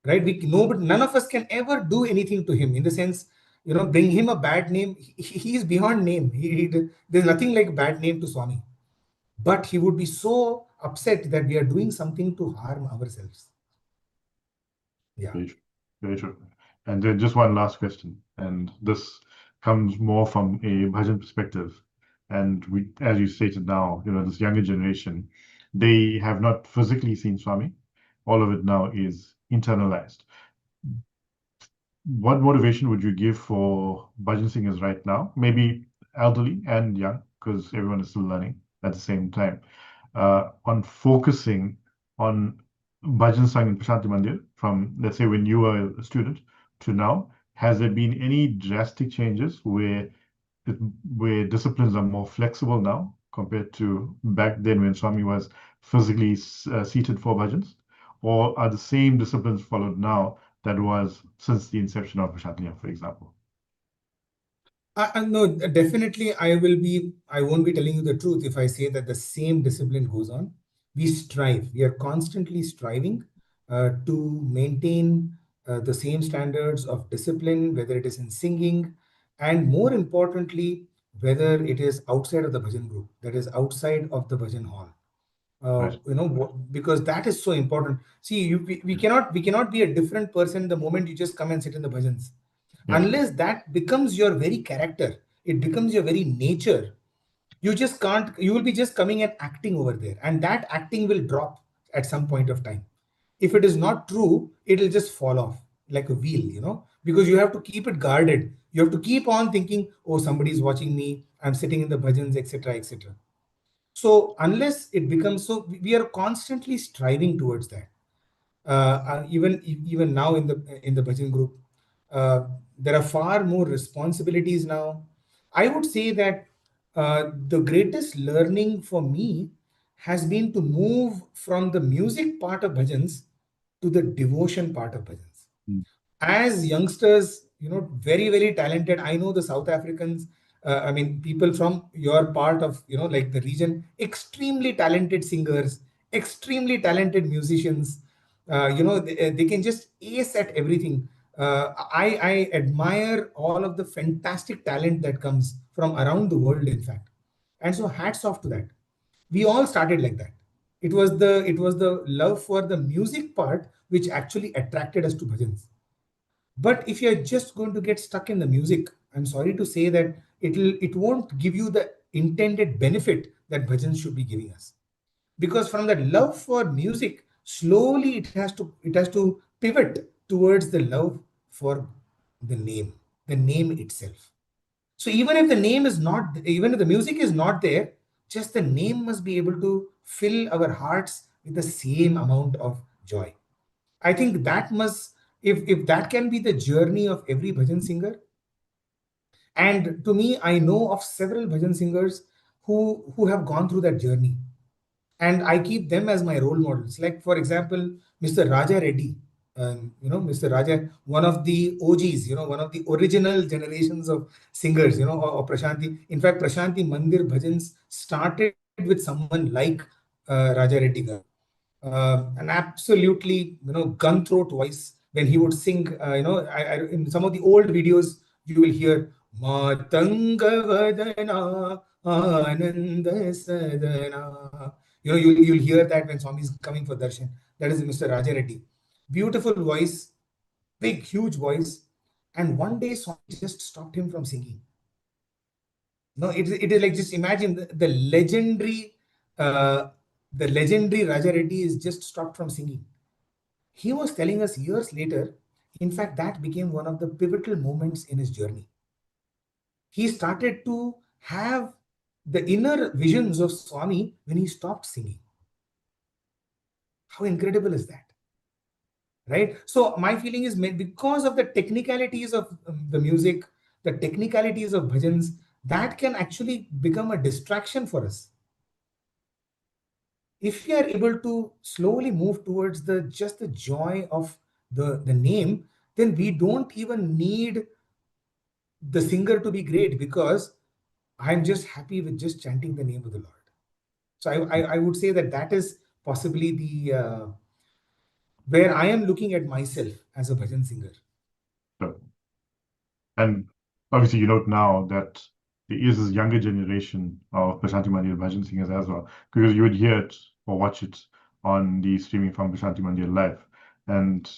Right? None of us can ever do anything to him, in the sense, bring him a bad name. He is beyond name. There's nothing like bad name to Swami. But he would be so upset that we are doing something to harm ourselves. Yeah. Very true. Very true. And then just one last question, and this comes more from a Bhajan perspective. And we, as you stated now, this younger generation, they have not physically seen Swami. All of it now is internalized. What motivation would you give for Bhajan singers right now? Maybe elderly and young, because everyone is still learning at the same time, on focusing on Bhajan sang in Prasanthi Mandir from, let's say, when you were a student to now? Has there been any drastic changes where disciplines are more flexible now compared to back then when Swami was physically seated for bhajans? Or are the same disciplines followed now that was since the inception of Prasanthi, for example? No, definitely I won't be telling you the truth if I say that the same discipline goes on. We are constantly striving to maintain the same standards of discipline, whether it is in singing, and more importantly, whether it is outside of the bhajan group, that is outside of the bhajan hall. Right. Because that is so important. See, we cannot be a different person the moment you just come and sit in the bhajans, Yes. unless that becomes your very character. It becomes your very nature. You just can't. You will be just coming and acting over there, and that acting will drop at some point of time. If it is not true, it will just fall off like a wheel, because you have to keep it guarded. You have to keep on thinking, oh, somebody is watching me, I'm sitting in the bhajans, etc., etc. So unless it becomes so, we are constantly striving towards that. Even now in the bhajan group, there are far more responsibilities now. I would say that the greatest learning for me has been to move from the music part of bhajans to the devotion part of bhajans. Mm. As youngsters, very, very talented. I know the South Africans, I mean, people from your part of, like the region, extremely talented singers, extremely talented musicians. They can just ace at everything. I admire all of the fantastic talent that comes from around the world, in fact. And so hats off to that. We all started like that. It was the love for the music part which actually attracted us to bhajans. But if you're just going to get stuck in the music, I'm sorry to say that it won't give you the intended benefit that bhajans should be giving us. Because from that love for music, slowly it has to pivot towards the love for the name itself. So even if the music is not there, just the name must be able to fill our hearts with the same amount of joy. I think that must, if that can be the journey of every bhajan singer. And to me, I know of several bhajan singers who have gone through that journey, and I keep them as my role models. Like, for example, Mr. Raja Reddy. Mr. Raja, one of the OGs, one of the original generations of singers, or Prasanthi. In fact, Prasanthi Mandir bhajans started with someone like Raja Reddy garu. An absolutely, gun throat voice when he would sing. In some of the old videos, you will hear Matanga Vadana Ananda Sadana. You'll hear that when Swami is coming for darshan. That is Mr. Raja Reddy. Beautiful voice, big, huge voice. And one day, Swami just stopped him from singing. No, it is like, just imagine uh, the legendary Raja Reddy is just stopped from singing. He was telling us years later, in fact, that became one of the pivotal moments in his journey. He started to have the inner visions of Swami when he stopped singing. How incredible is that? Right? So my feeling is, because of the technicalities of the music, the technicalities of bhajans, that can actually become a distraction for us. If we are able to slowly move towards the joy of the name, then we don't even need the singer to be great, because I'm just happy with just chanting the name of the Lord. So I would say that is possibly the where I am looking at myself as a bhajan singer. So, and obviously, you note now that there is this younger generation of Prasanthi Mandir Bhajan singers as well, because you would hear it or watch it on the streaming from Prasanthi Mandir live. And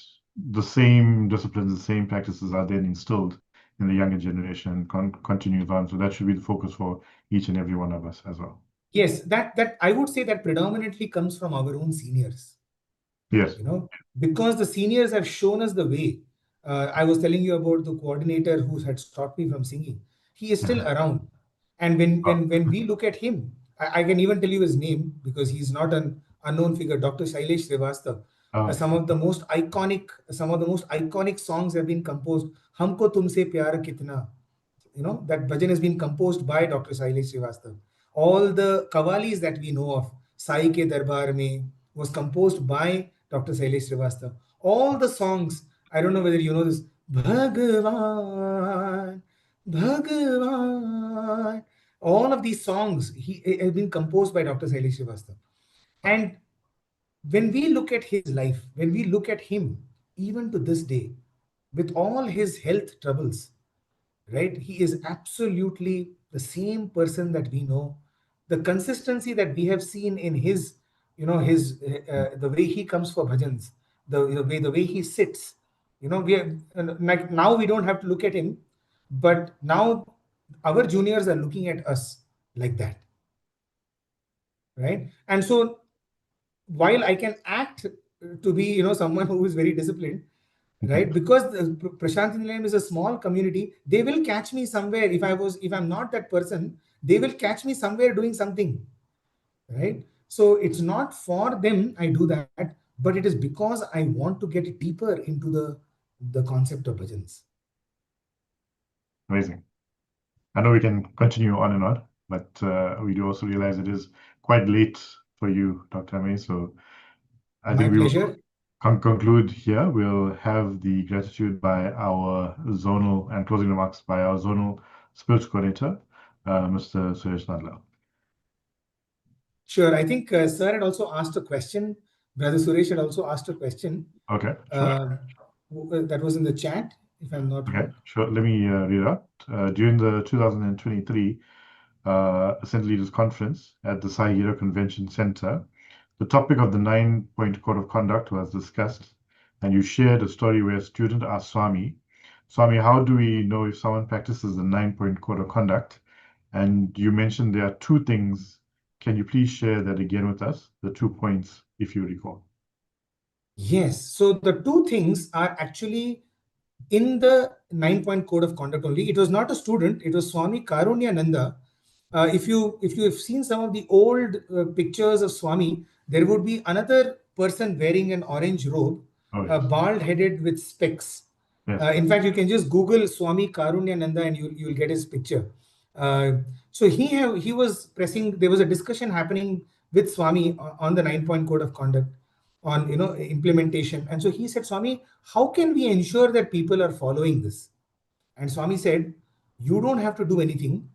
the same disciplines, the same practices are then instilled in the younger generation and continues on. So that should be the focus for each and every one of us as well. Yes, that I would say that predominantly comes from our own seniors. Yes. Because the seniors have shown us the way. I was telling you about the coordinator who had stopped me from singing. He is still around. And when we look at him, I can even tell you his name, because he's not an unknown figure, Dr. Shailesh Srivastava. Some of the most iconic songs have been composed. Humko Tumse Pyar Kitna. That bhajan has been composed by Dr. Shailesh Srivastava. All the kavalis that we know of, Sai Ke Darbar Mein, was composed by Dr. Shailesh Srivastava. All the songs, I don't know whether you know this, Bhagawan, Bhagawan, all of these songs have been composed by Dr. Shailesh Srivastava. And when we look at his life, when we look at him, even to this day, with all his health troubles, right? He is absolutely the same person that we know. The consistency that we have seen in his, his the way he comes for bhajans, the way he sits. We are like now we don't have to look at him, but now our juniors are looking at us like that, right? And so while I can act to be, someone who is very disciplined, right? Because Prasanthi Nilayam is a small community, they will catch me somewhere. If I'm not that person, they will catch me somewhere doing something, right? So it's not for them I do that, but it is because I want to get deeper into the concept of bhajans. Amazing. I know we can continue on and on, but we do also realize it is quite late for you, Dr. Amey. So I My think we will pleasure. conclude here. We'll have the gratitude by our zonal and closing remarks by our zonal spiritual coordinator, Mr. Suresh Nadla. Sure. I think sir had also asked a question. Brother Suresh had also asked a question. Okay, sure. That was in the chat, if I'm not Okay, wrong. sure. Let me read it out. During the 2023 Ascent Leaders Conference at the Sai Convention Center, the topic of the 9-point code of conduct was discussed, and you shared a story where a student asked Swami, how do we know if someone practices the 9-point code of conduct? And you mentioned there are two things. Can you please share that again with us, the 2 points, if you recall? Yes. So the two things are actually in the 9-point code of conduct only. It was not a student, it was Swami Karunyananda. If you have seen some of the old pictures of Swami, there would be another person wearing an orange robe, Oh, yes. bald headed with specs. Yes. In fact, you can just Google Swami Karunyananda and you'll get his picture. So he was pressing. There was a discussion happening with Swami on the 9-point code of conduct, on implementation. And so he said, Swami, how can we ensure that people are following this? And Swami said, you don't have to do anything.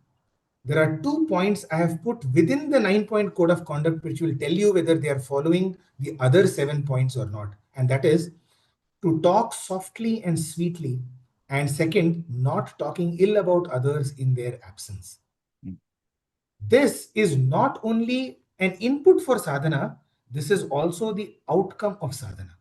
There are 2 points I have put within the 9-point code of conduct, which will tell you whether they are following the other 7 points or not. And that is to talk softly and sweetly. And second, not talking ill about others in their absence. This is not only an input for sadhana, this is also the outcome of sadhana.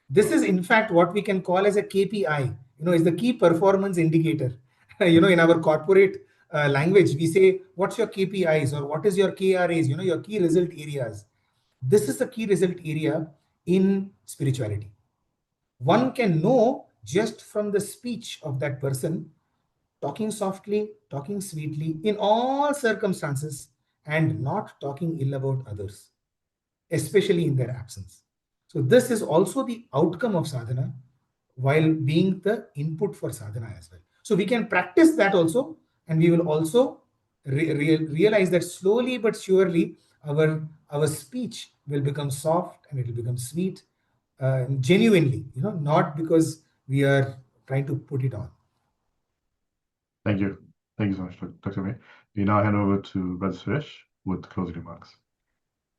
This is in fact what we can call as a KPI, is the key performance indicator. In our corporate language, we say, what's your KPIs or what is your KRAs, your key result areas. This is the key result area in spirituality. One can know just from the speech of that person, talking softly, talking sweetly in all circumstances, and not talking ill about others, especially in their absence. So, this is also the outcome of sadhana while being the input for sadhana as well. So, we can practice that also, and we will also realize that slowly but surely our speech will become soft and it will become sweet, genuinely, not because we are trying to put it on. Thank you. Thank you so much, Dr. May. We now hand over to Brother Suresh with closing remarks.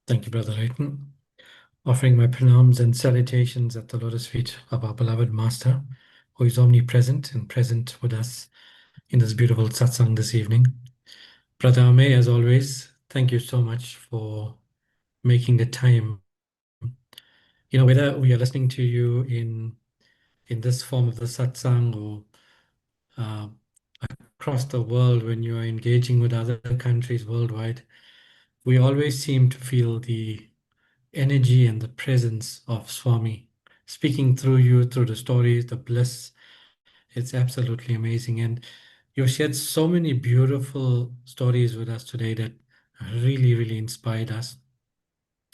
Thank you, Brother Leighton. Offering my pranams and salutations at the lotus feet of our beloved Master, who is omnipresent and present with us in this beautiful satsang this evening. Brother Amey, as always, thank you so much for making the time. Whether we are listening to you in this form of the satsang or across the world when you are engaging with other countries worldwide, we always seem to feel the energy and the presence of Swami speaking through you, through the stories, the bliss. It's absolutely amazing. And you've shared so many beautiful stories with us today that really, really inspired us.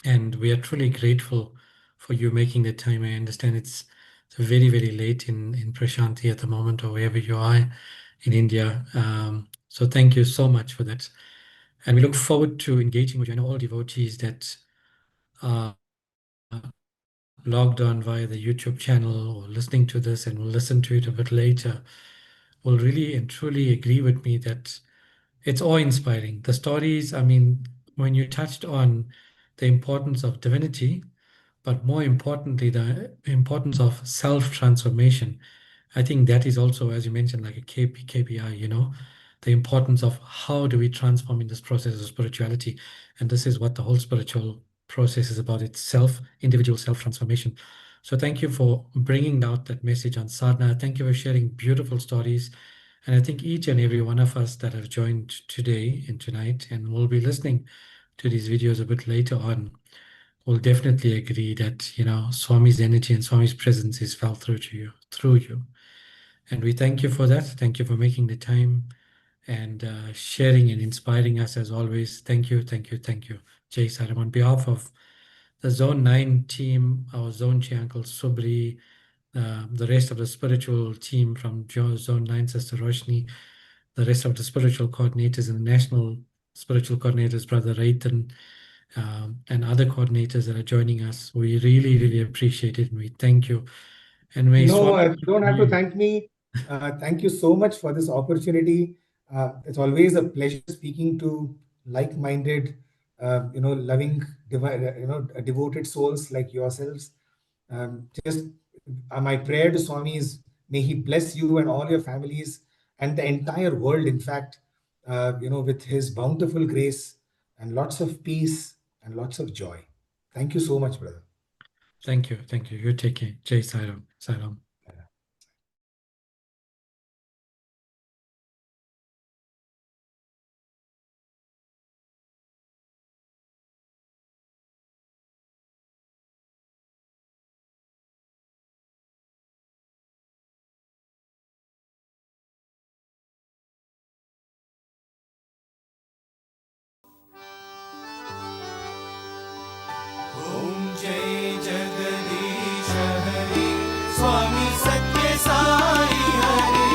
And we are truly grateful for you making the time. I understand it's very, very late in Prasanthi at the moment, or wherever you are in India. So thank you so much for that. And we look forward to engaging with you. I know all devotees that are logged on via the YouTube channel or listening to this and will listen to it a bit later will really and truly agree with me that it's awe-inspiring. The stories, when you touched on the importance of divinity, but more importantly, the importance of self-transformation. I think that is also, as you mentioned, like a KPI, the importance of how do we transform in this process of spirituality. And this is what the whole spiritual process is about, itself, individual self-transformation. So thank you for bringing out that message on sadhana. Thank you for sharing beautiful stories. And I think each and every one of us that have joined today and tonight and will be listening to these videos a bit later on will definitely agree that, Swami's energy and Swami's presence is felt through you. And we thank you for that. Thank you for making the time and sharing and inspiring us as always. Thank you, thank you, thank you. Jai Saram. On behalf of the Zone 9 team, our Zone Chi Uncle Subri, the rest of the spiritual team from Zone 9, Sister Roshni, the rest of the spiritual coordinators and the national spiritual coordinators, Brother Raitan, and other coordinators that are joining us. We really, really appreciate it and we thank you. And may No, Swami you don't have to thank me. Thank you so much for this opportunity. It's always a pleasure speaking to like-minded, loving, devoted souls like yourselves. Just my prayer to Swami is, may he bless you and all your families and the entire world, in fact, with his bountiful grace and lots of peace and lots of joy. Thank you so much, brother. Thank you. Thank you. You take care. Jai Sairam. Sairam. Om Jai Jagadish Hari Swami Sathya Sai Hari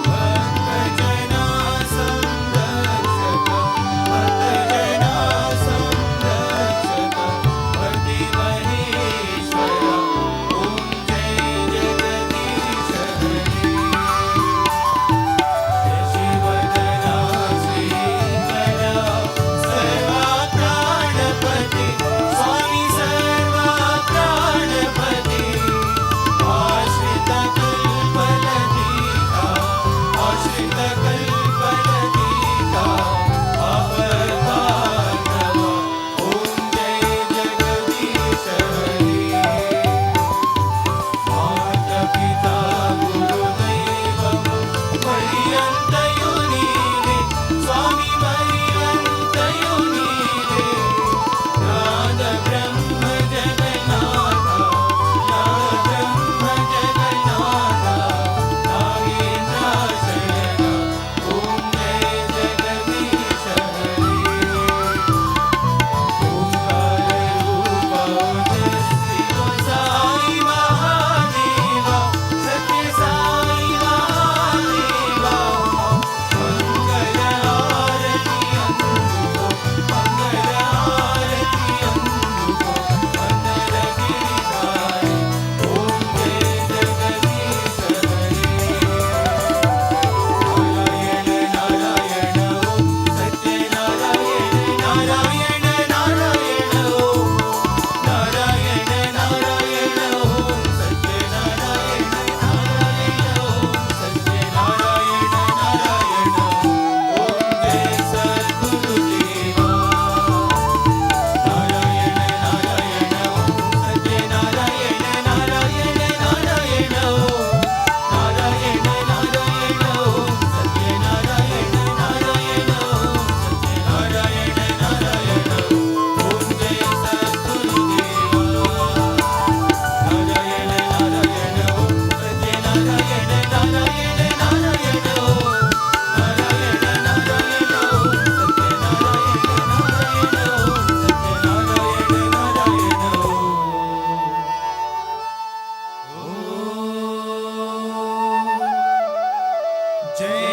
Bhaktajana Samrakshaka Bhaktajana Samrakshaka Bhakti Maheshwara Om Jai Jagadish Hari Shivadana Srikara Sarva Pranapati Swami Sarva Pranapati Ashrita Kalpaladika Ashrita Kalpaladika Abhartava Om Jai Jagadish Hari Mata Pita Guru Devam Mariyantayunide Swami Mariyantayunide Nada Brahma Jagannatha Nada Brahma Jagannatha Nagendra Sharana Om Jai Jagadish Hari Omkara Rupa Jasya Sai Mahadeva Satya Sai Mahadeva Mangala Arati Anduko Mangala Arati Anduko Mandala Giridhari Om Jai Jagadish Hari Narayana Narayana Om Satya Narayana Narayana Narayana Om Narayana Narayana Om Satya Narayana Narayana Om Satya Narayana Narayana Om Jai Sadguru Deva Narayana Narayana Om Satya Narayana Narayana Narayana Om Narayana Narayana Om Satya Narayana Narayana Om Satya Narayana Narayana Om Jai Sadguru Deva Narayana Narayana Om Satya Narayana Narayana Narayana Om Narayana Narayana Om Satya Narayana Narayana Om Satya Narayana Narayana Om Jai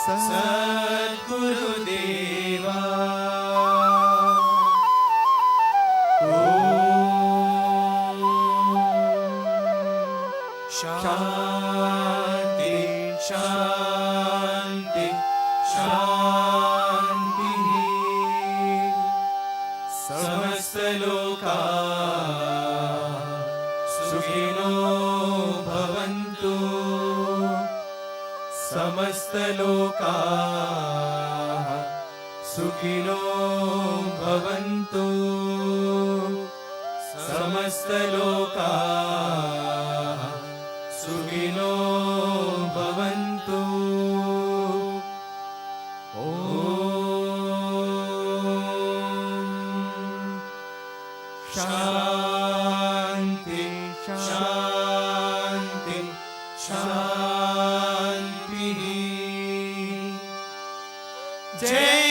Sadguru Deva Shanti Shanti Shanti Samasta समस्तलोकाः सुखिनो भवन्तु समस्तलोकाः सुखिनो भवन्तु ॐ शान्ति शान्ति शान्तिः जय